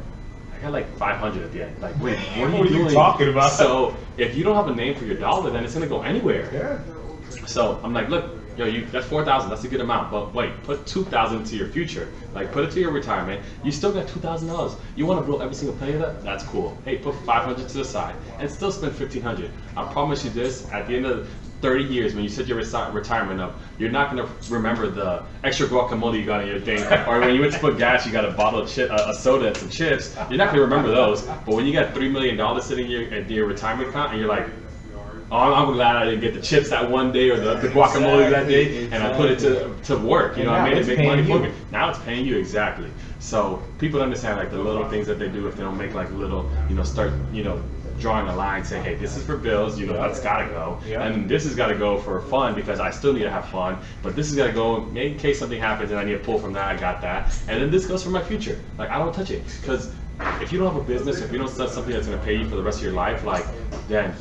I got like 500 at the end. Like, wait, what What are you doing? talking about? So if you don't have a name for your dollar, then it's gonna go anywhere. Yeah. So I'm like, look, that's 4,000. That's a good amount. But wait, put 2,000 into your future. Like, put it to your retirement. You still got $2,000. You want to blow every single penny of that? That's cool. Hey, put 500 to the side and still spend 1,500. I promise you this: at the end of 30 years, when you set your retirement up, you're not going to remember the extra guacamole you got in your thing, or when you went to put gas, you got a bottle of a soda and some chips. You're not going to remember those. But when you got $3 million sitting in your retirement account, and you're like, oh, I'm glad I didn't get the chips that one day or the guacamole that day, and I put it to work. I made it make money for me. Now it's paying you, exactly. So people understand like the little things that they do if they don't make like little, start, drawing a line saying, hey, this is for bills, that's gotta go. Yeah. And this has gotta go for fun because I still need to have fun, but this has gotta go in case something happens and I need to pull from that, I got that. And then this goes for my future. Like, I don't touch it because if you don't have a business, if you don't set something that's gonna pay you for the rest of your life, like, then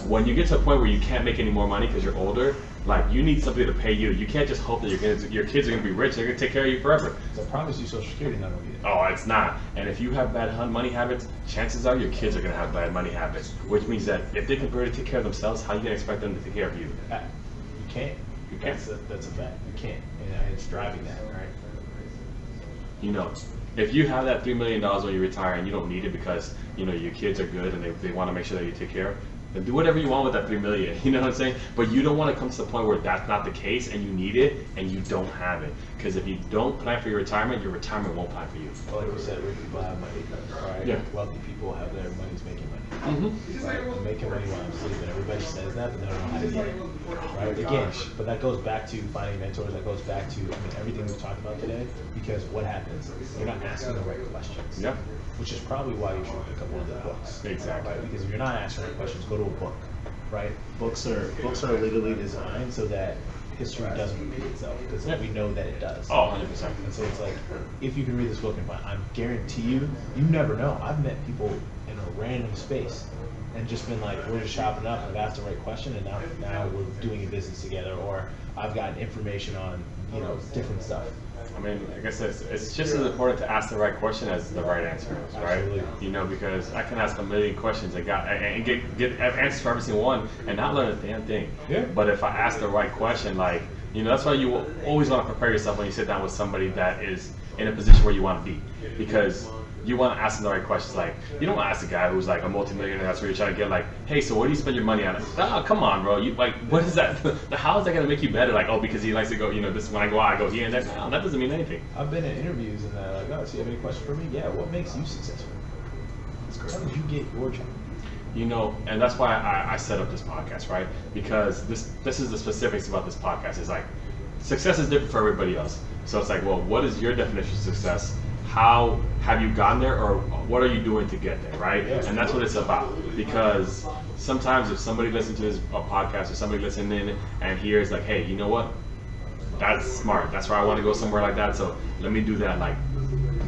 when you get to a point where you can't make any more money because you're older, like, you need something to pay you. You can't just hope that your kids are gonna be rich. They're gonna take care of you forever. So I promise you, Social Security not gonna be there. Oh, it's not. And if you have bad money habits, chances are your kids are gonna have bad money habits. Which means that if they can barely take care of themselves, how are you gonna expect them to take care of you? You can't. You can't. That's a fact. You can't. And it's driving that, right? If you have that $3 million when you retire and you don't need it because your kids are good and they want to make sure that you take care of, then do whatever you want with that $3 million. You know what I'm saying? But you don't want to come to the point where that's not the case and you need it and you don't have it. Because if you don't plan for your retirement won't plan for you. Well, like you said, rich people have money, right? Yeah. Wealthy people have their money's making money. Mm-hmm. Right? I'm making money while I'm sleeping. Everybody says that, but they don't know how to get it. Right? Again, but that goes back to finding mentors. That goes back to everything we've talked about today. Because what happens? You're not asking the right questions. Yeah. Which is probably why you should pick up one of the books. Exactly. Right? Because if you're not asking the right questions, go to a book. Right? Books are legally designed so that history doesn't repeat itself, because we know that it does. Oh, 100%. And so it's like, if you can read this book and find, I guarantee you never know. I've met people in a random space and just been like, we're just chopping up and I've asked the right question and now we're doing a business together, or I've gotten information on, different stuff. I mean, I guess it's just as important to ask the right question as the right answer is, right? Absolutely. Because I can ask a million questions and get answers for every single one and not learn a damn thing. Yeah. But if I ask the right question, like, that's why you always want to prepare yourself when you sit down with somebody that is in a position where you want to be, because you want to ask them the right questions. Like, you don't want to ask a guy who's like a multimillionaire. That's where you're trying to get like, hey, so what do you spend your money on? Oh, come on, bro. You like, what is that? How is that gonna make you better? Like, oh, because he likes to go, this when I go out, I go here and there. No, that doesn't mean anything. I've been in interviews and they're like, oh, so you have any questions for me? Yeah. What makes you successful? How did you get your job? And that's why I set up this podcast, right? Because this is the specifics about this podcast. It's like, success is different for everybody else. So it's like, well, what is your definition of success? How have you gotten there, or what are you doing to get there, right? Yeah. And that's what it's about. Because sometimes if somebody listens to this podcast or somebody listening and hears like, hey, you know what? That's smart. That's where I want to go, somewhere like that. So let me do that. Like,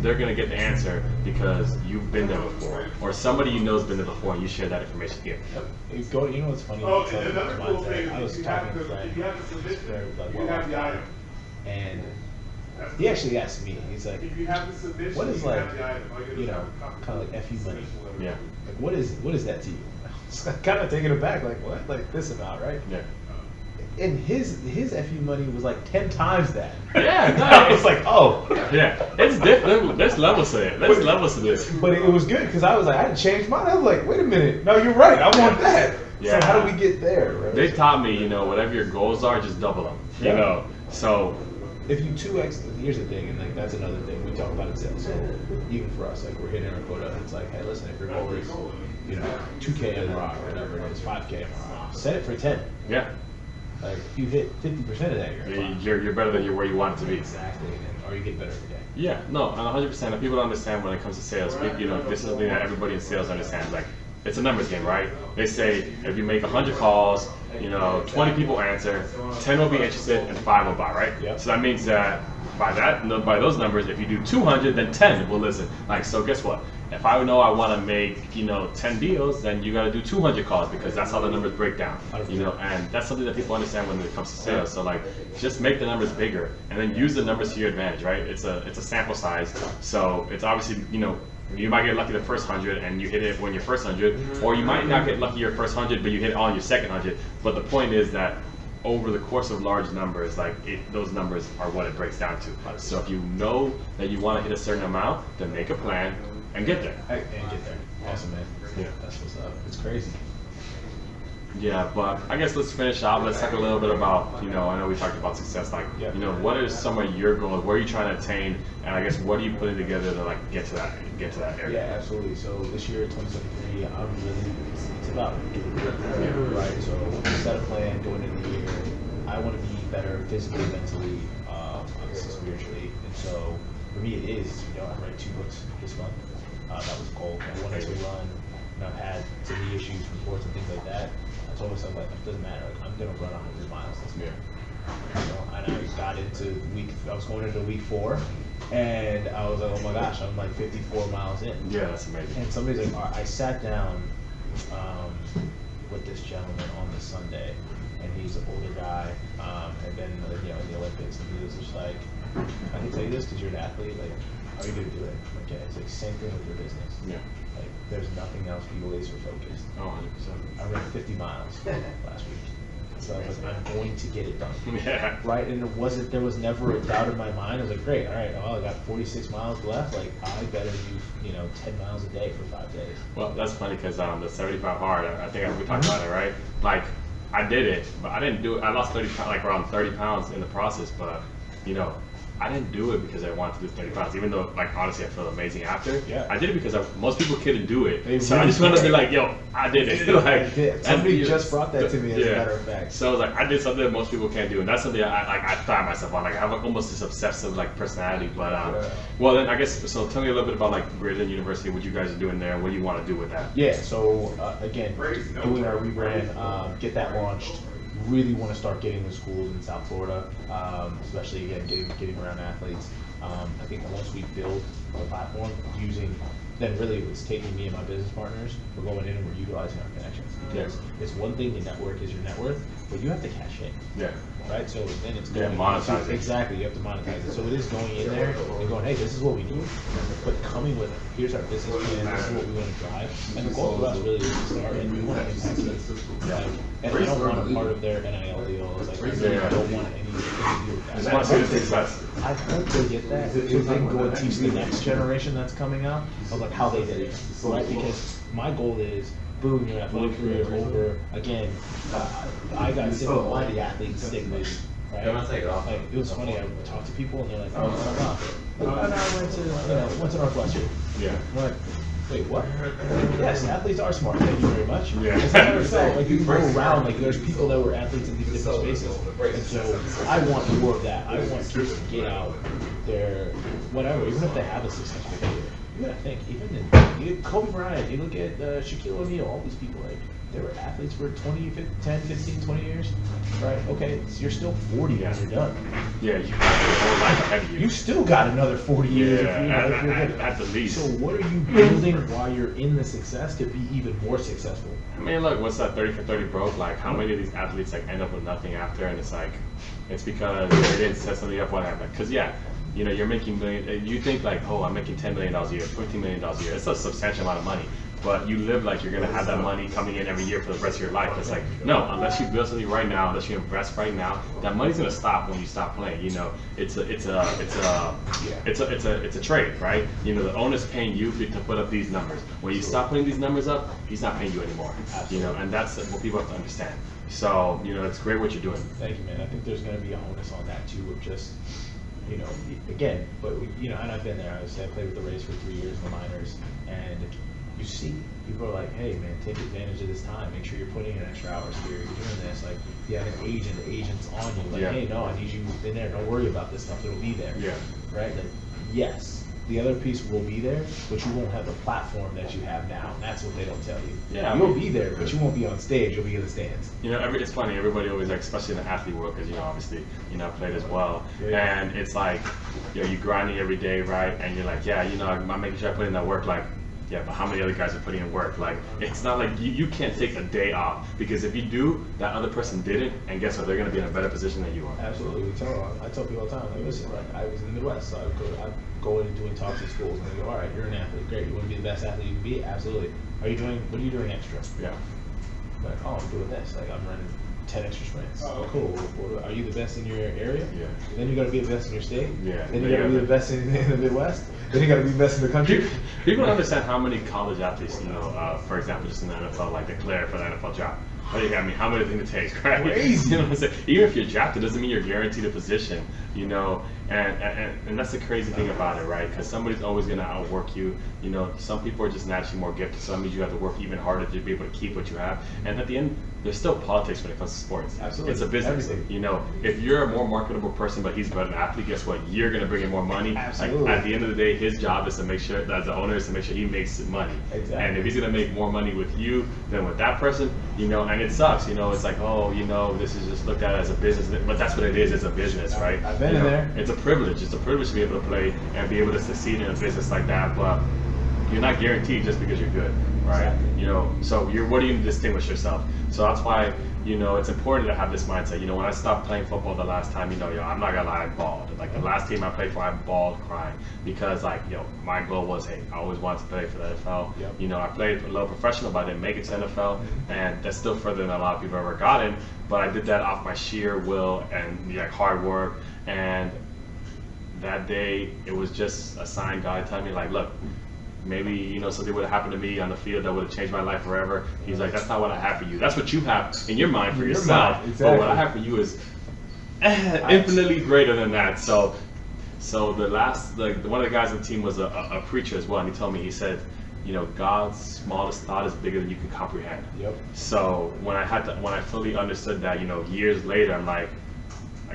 they're gonna get the answer because you've been there before, or somebody you know has been there before, and you share that information here. You know what's funny? I was talking to a friend, very well, and he actually asked me. He's like, "What is like, kind of like FU money? Yeah. Like, what is that to you?" I was kind of taken aback. Like, what? Like this amount, right? Yeah. And his FU money was like 10 times that. Yeah, no. I was like, oh. Yeah, it's different. There's levels to it. There's levels to this. But it was good because I was like, I had to change mine. I was like, wait a minute. No, you're right. I want that. Yeah. So how do we get there? Right? They taught me, whatever your goals are, just double them. Yeah. So if you 2x, here's the thing, and like that's another thing we talk about in sales. So even for us, like we're hitting our quota. It's like, hey, listen, if your goal is, 2K MRR or whatever it is, 5K MRR, set it for 10. yeah, Like if you hit 50% of that, you're fine. you're better than where you want it to be. Exactly, or you get better every day. Yeah, no, 100%. And people don't understand when it comes to sales. This is something that everybody in sales understands. Like, it's a numbers game, right? They say if you make 100 calls, 20 people answer, 10 will be interested, and 5 will buy, right? Yep. So that means that by those numbers, if you do 200, then 10 will listen. Like, so guess what? If I know I want to make 10 deals, then you got to do 200 calls because that's how the numbers break down. And that's something that people understand when it comes to sales. So like, just make the numbers bigger and then use the numbers to your advantage, right? It's a sample size, so it's obviously you might get lucky the first 100 and you hit it when your first 100, or you might not get lucky your first 100, but you hit it on your second 100. But the point is that over the course of large numbers, those numbers are what it breaks down to. So if you know that you want to hit a certain amount, then make a plan and get there. And get there. Awesome, man. Yeah. That's what's up. It's crazy. Yeah, but I guess let's finish out. Let's talk a little bit about, I know we talked about success. Like, what are some of your goals? What are you trying to attain? And I guess what are you putting together to get to that area? Yeah, absolutely. So this year, 2023, it's about doing it, right? So set a plan going into the year. I want to be better physically, mentally, obviously spiritually. And so for me, it is, I read 2 books this month. That was a goal. I wanted to run. I've had some knee issues, reports, and things like that. I told myself, like, it doesn't matter. Like, I'm gonna run 100 miles this year. And I got into I was going into week 4, and I was like, oh my gosh, I'm like 54 miles in. Yeah, that's amazing. And somebody's like, all right, I sat down with this gentleman on this Sunday, and he's an older guy, and then in the Olympics, and he was just like, I can tell you this because you're an athlete. Like, how are you gonna do it? Like, yeah, it's like same thing with your business. Yeah. Like, there's nothing else you laser focused. Oh, 100%. I ran 50 miles last week. So I was like, I'm going to get it done. Yeah. Right? And there was never a doubt in my mind. I was like, great, all right, well, I got 46 miles left. Like, I better do, 10 miles a day for 5 days. Well, that's funny because the 75 hard, I think we talked about it, right? Like, I did it, but I didn't do it. I lost 30 pounds, like around 30 pounds in the process, but, I didn't do it because I wanted to do 30 pounds, even though, like, honestly, I feel amazing after. Yeah. I did it because most people couldn't do it. So I just wanted to be like, yo, I did it. I did. Somebody just brought that to me, as a matter of fact. So I was like, I did something that most people can't do, and that's something I thought myself on. Like, I have almost this obsessive, personality. But, well, then I guess, so tell me a little bit about, Gradient University, what you guys are doing there, what do you want to do with that? Yeah, so, again, doing our rebrand, get that launched. Really want to start getting the schools in South Florida, especially again getting around athletes. I think once we build the platform then really it's taking me and my business partners, we're going in and we're utilizing our connections. Because it's one thing, the network is your net worth, but you have to cash in. Yeah. Right? So then it's going monetize it. Exactly, you have to monetize it. So it is going in there and going, hey, this is what we do, but coming with, here's our business plan, this is what we want to drive. And the goal for us really is to start, and we want to impact it. And I don't want a part of their NIL deals. Like, I don't want anything to do with that. I just want to see the success. I hope they get that so they can go and teach the next generation that's coming out of like how they did it, right? Because my goal is, boom, your athletic career is over. Again, I got sick of all the athlete stigmas, right? Like, it was funny. I talked to people and they're like, "Oh, so I went to Northwestern." Yeah. I'm like, wait, what? Yes, athletes are smart. Thank you very much. Yeah. As a matter of fact, like, you can go around, like, there's people that were athletes in these different spaces. And so I want more of that. I want kids to get out there, whatever, even if they have a successful career. You gotta think, even Kobe Bryant, you look at Shaquille O'Neal, all these people, like, they were athletes for 10, 15, 20 years, right? Okay, so you're still 40 when you're done. Yeah, you have your whole life ahead of you. You still got another 40 years if you're good. At the least. So what are you building while you're in the success to be even more successful? I mean, look, what's that 30 for 30 broke? Like, how many of these athletes end up with nothing after? And it's like, it's because they didn't set something up. What happened? Because you're making millions. You think like, oh, I'm making $10 million a year, $15 million a year. It's a substantial amount of money. but you live like you're gonna have that money coming in every year for the rest of your life. It's like, no, unless you build something right now, unless you invest right now, that money's gonna stop when you stop playing. You know, it's a trade, right? You know, the owner's paying you to put up these numbers. When you stop putting these numbers up, he's not paying you anymore. You know, and that's what people have to understand. So, you know, it's great what you're doing. Thank you, man. I think there's going to be a onus on that too, of just, you know, again, but you know, and I've been there. I played with the Rays for 3 years in the minors, and you see people are like, hey, man, take advantage of this time. Make sure you're putting in extra hours here. You're doing this. Like, if you have an agent, the agent's on you. Like, hey, no, I need you in there. Don't worry about this stuff. It'll be there. Yeah. Right? Like, yes, the other piece will be there, but you won't have the platform that you have now. And that's what they don't tell you. Yeah, you'll be there, but you won't be on stage. You'll be in the stands. You know, it's funny. Everybody always, like, especially in the athlete world, because, you know, obviously, you know, I played as well. Yeah. And it's like, you know, you're grinding every day, right? And you're like, yeah, you know, I'm making sure I put in that work. Like, yeah, but how many other guys are putting in work? Like, it's not like you can't take a day off, because if you do, that other person didn't, and guess what? They're going to be in a better position than you are. Absolutely. I tell people all the time, like, listen, like, I was in the Midwest, so I'd go in and doing talks at schools, and they go, all right, you're an athlete, great, you want to be the best athlete you can be? Absolutely. What are you doing extra? Yeah. Like, oh, I'm doing this. Like, I'm running 10 extra sprints. Oh, cool. Well, are you the best in your area? Yeah. Then you got to be the best in your state. Yeah. Then you got to be the best in the Midwest. Then you got to be the best in the country. People don't understand how many college athletes, you know, for example, just in the NFL, like, declare for the NFL job. I mean, how many things it takes, right? Crazy. You know what I'm saying? Even if you're drafted, doesn't mean you're guaranteed a position, you know, and that's the crazy thing about it, right? Because somebody's always going to outwork you. You know, some people are just naturally more gifted. Some means you have to work even harder to be able to keep what you have. And at the end, there's still politics when it comes to sports. Absolutely. It's a business. Everything. You know, if you're a more marketable person, but he's better an athlete, guess what? You're going to bring in more money. Absolutely. Like, at the end of the day, his job is to make sure, as the owner, is to make sure he makes money. Exactly. And if he's going to make more money with you than with that person, you know, and it sucks, you know, it's like, oh, you know, this is just looked at as a business, but that's what it is. It's a business, right? I've been you in know, there. It's a privilege. It's a privilege to be able to play and be able to succeed in a business like that, but you're not guaranteed just because you're good, right? Exactly. You know, so what do you distinguish yourself? So that's why, you know, it's important to have this mindset. You know, when I stopped playing football the last time, you know, yo, I'm not gonna lie, I bawled. Like, the last team I played for, I bawled crying, because, like, yo, my goal was, hey, I always wanted to play for the NFL. Yep. You know, I played a little professional, but I didn't make it to NFL, and that's still further than a lot of people have ever gotten. But I did that off my sheer will and, like, hard work. And that day, it was just a sign God telling me, like, look, maybe, you know, something would have happened to me on the field that would have changed my life forever. He's like, that's not what I have for you. That's what you have in your mind for yourself. Exactly. But what I have for you is infinitely greater than that. So the last, like, one of the guys on the team was a preacher as well, and he told me, he said, you know, God's smallest thought is bigger than you can comprehend. Yep. So when I fully understood that, you know, years later, I'm like,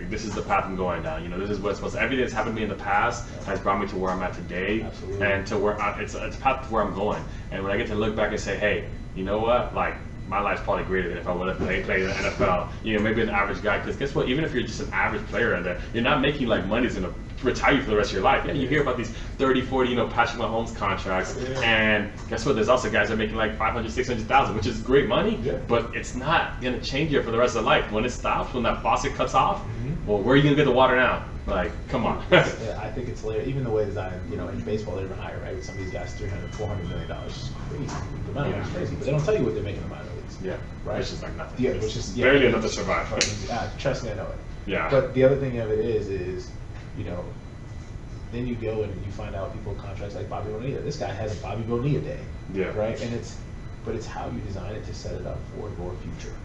this is the path I'm going down. You know, this is what's supposed to. Everything that's happened to me in the past has brought me to where I'm at today. Absolutely. And to where it's a path to where I'm going. And when I get to look back and say, hey, you know what, like, my life's probably greater than if I would have played in the NFL. You know, maybe an average guy. Because guess what? Even if you're just an average player in there, you're not making like money that's gonna retire you for the rest of your life. Yeah, you hear about these 30, 40, you know, Patrick Mahomes contracts, and guess what? There's also guys that are making like 500, 600,000, which is great money, but it's not gonna change you for the rest of life. When it stops, when that faucet cuts off, well, where are you gonna get the water now? Like, come on. Yeah, I think it's later. Even the way designed, you know, in baseball, they're even higher, right? With some of these guys, $300, $400 million. It's crazy. The money is crazy, but they don't tell you what they're making in the minor leagues. Yeah, right. Which is like nothing. Yeah, which is barely enough to survive. Trust me, I know it. Yeah. But the other thing of it is, you know, then you go and you find out people contracts like Bobby Bonilla. This guy has a Bobby Bonilla day. Yeah. Right, and it's how you design it to set it up for your future.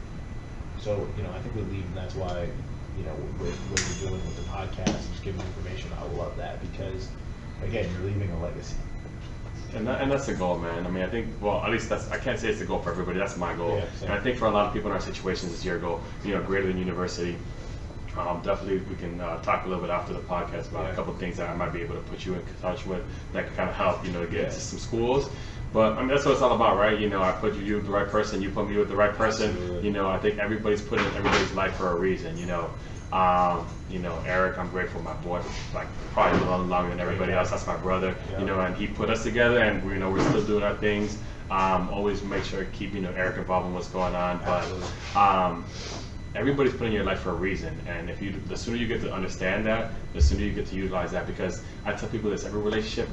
So, you know, I think we leave, and that's why, you know, what you're doing with the podcast, just giving information, I love that, because, again, you're leaving a legacy. And that's the goal, man. I mean, I think, well, at least I can't say it's the goal for everybody. That's my goal. Yeah, and I think for a lot of people in our situations, it's your goal, you know, greater than university. Definitely, we can talk a little bit after the podcast about a couple of things that I might be able to put you in touch with that can kind of help, you know, to get into some schools. But I mean, that's what it's all about, right? You know, I put you with the right person, you put me with the right person. Absolutely. You know, I think everybody's put in everybody's life for a reason, you know. You know, Eric, I'm grateful, my boy, like probably a little longer than everybody else. That's my brother, you know, and he put us together, and you know, we're still doing our things. Always make sure to keep, you know, Eric involved in what's going on. But everybody's put in your life for a reason, and the sooner you get to understand that, the sooner you get to utilize that. Because I tell people this: every relationship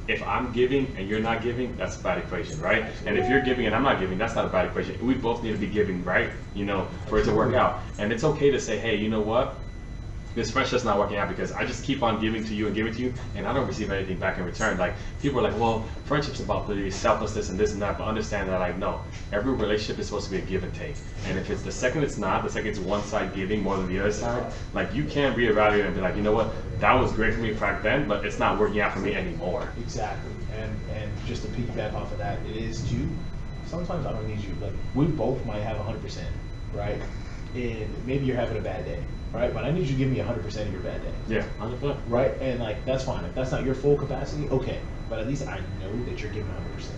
if I'm giving and you're not giving, that's a bad equation, right? And if you're giving and I'm not giving, that's not a bad equation. We both need to be giving, right? You know, for it to work out. And it's okay to say, hey, you know what? This friendship's not working out because I just keep on giving to you, and I don't receive anything back in return. Like, people are like, well, friendship's about the selflessness and this and that, but understand that, like, no, every relationship is supposed to be a give and take. And if it's the second it's not, the second it's one side giving more than the other side, like, you can't reevaluate and be like, you know what, that was great for me back then, but it's not working out for me anymore. Exactly. And just to piggyback off of that, it is too, sometimes I don't need you. Like, we both might have 100%, right? And maybe you're having a bad day, right? But I need you to give me 100% of your bad day. Yeah, 100%. Right? And like, that's fine. If that's not your full capacity, okay. But at least I know that you're giving 100%.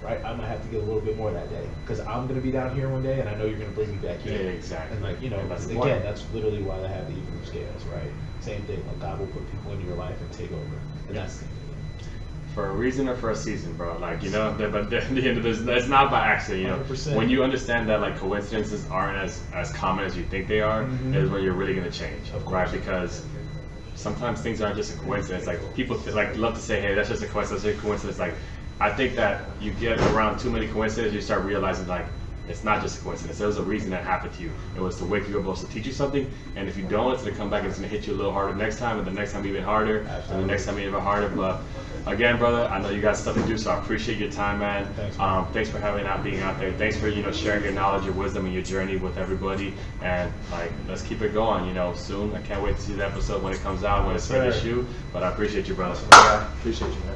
Right? I might have to get a little bit more that day because I'm going to be down here one day and I know you're going to bring me back here. Yeah, exactly. And like, you know, again, that's literally why they have the equal scales, right? Same thing. Like, God will put people into your life and take over. And that's the thing. For a reason or for a season, bro. Like, you know, but at the end of this, it's not by accident, you know. 100%. When you understand that, like, coincidences aren't as common as you think they are, is when you're really going to change, right? Because sometimes things aren't just a coincidence. Like, people like love to say, hey, that's just a coincidence, that's just a coincidence. Like, I think that you get around too many coincidences, you start realizing, like, it's not just a coincidence. There was a reason that happened to you. It was to wake you up, it was to teach you something. And if you don't, it's going to come back and it's going to hit you a little harder next time, and the next time even harder, and the next time even harder. But again, brother, I know you got stuff to do, so I appreciate your time, man. Thanks for being out there. Thanks for, you know, sharing your knowledge, your wisdom, and your journey with everybody. And like, let's keep it going. You know, soon. I can't wait to see the episode when it comes out, when it's ready to shoot. But I appreciate you, brother. Appreciate you, man.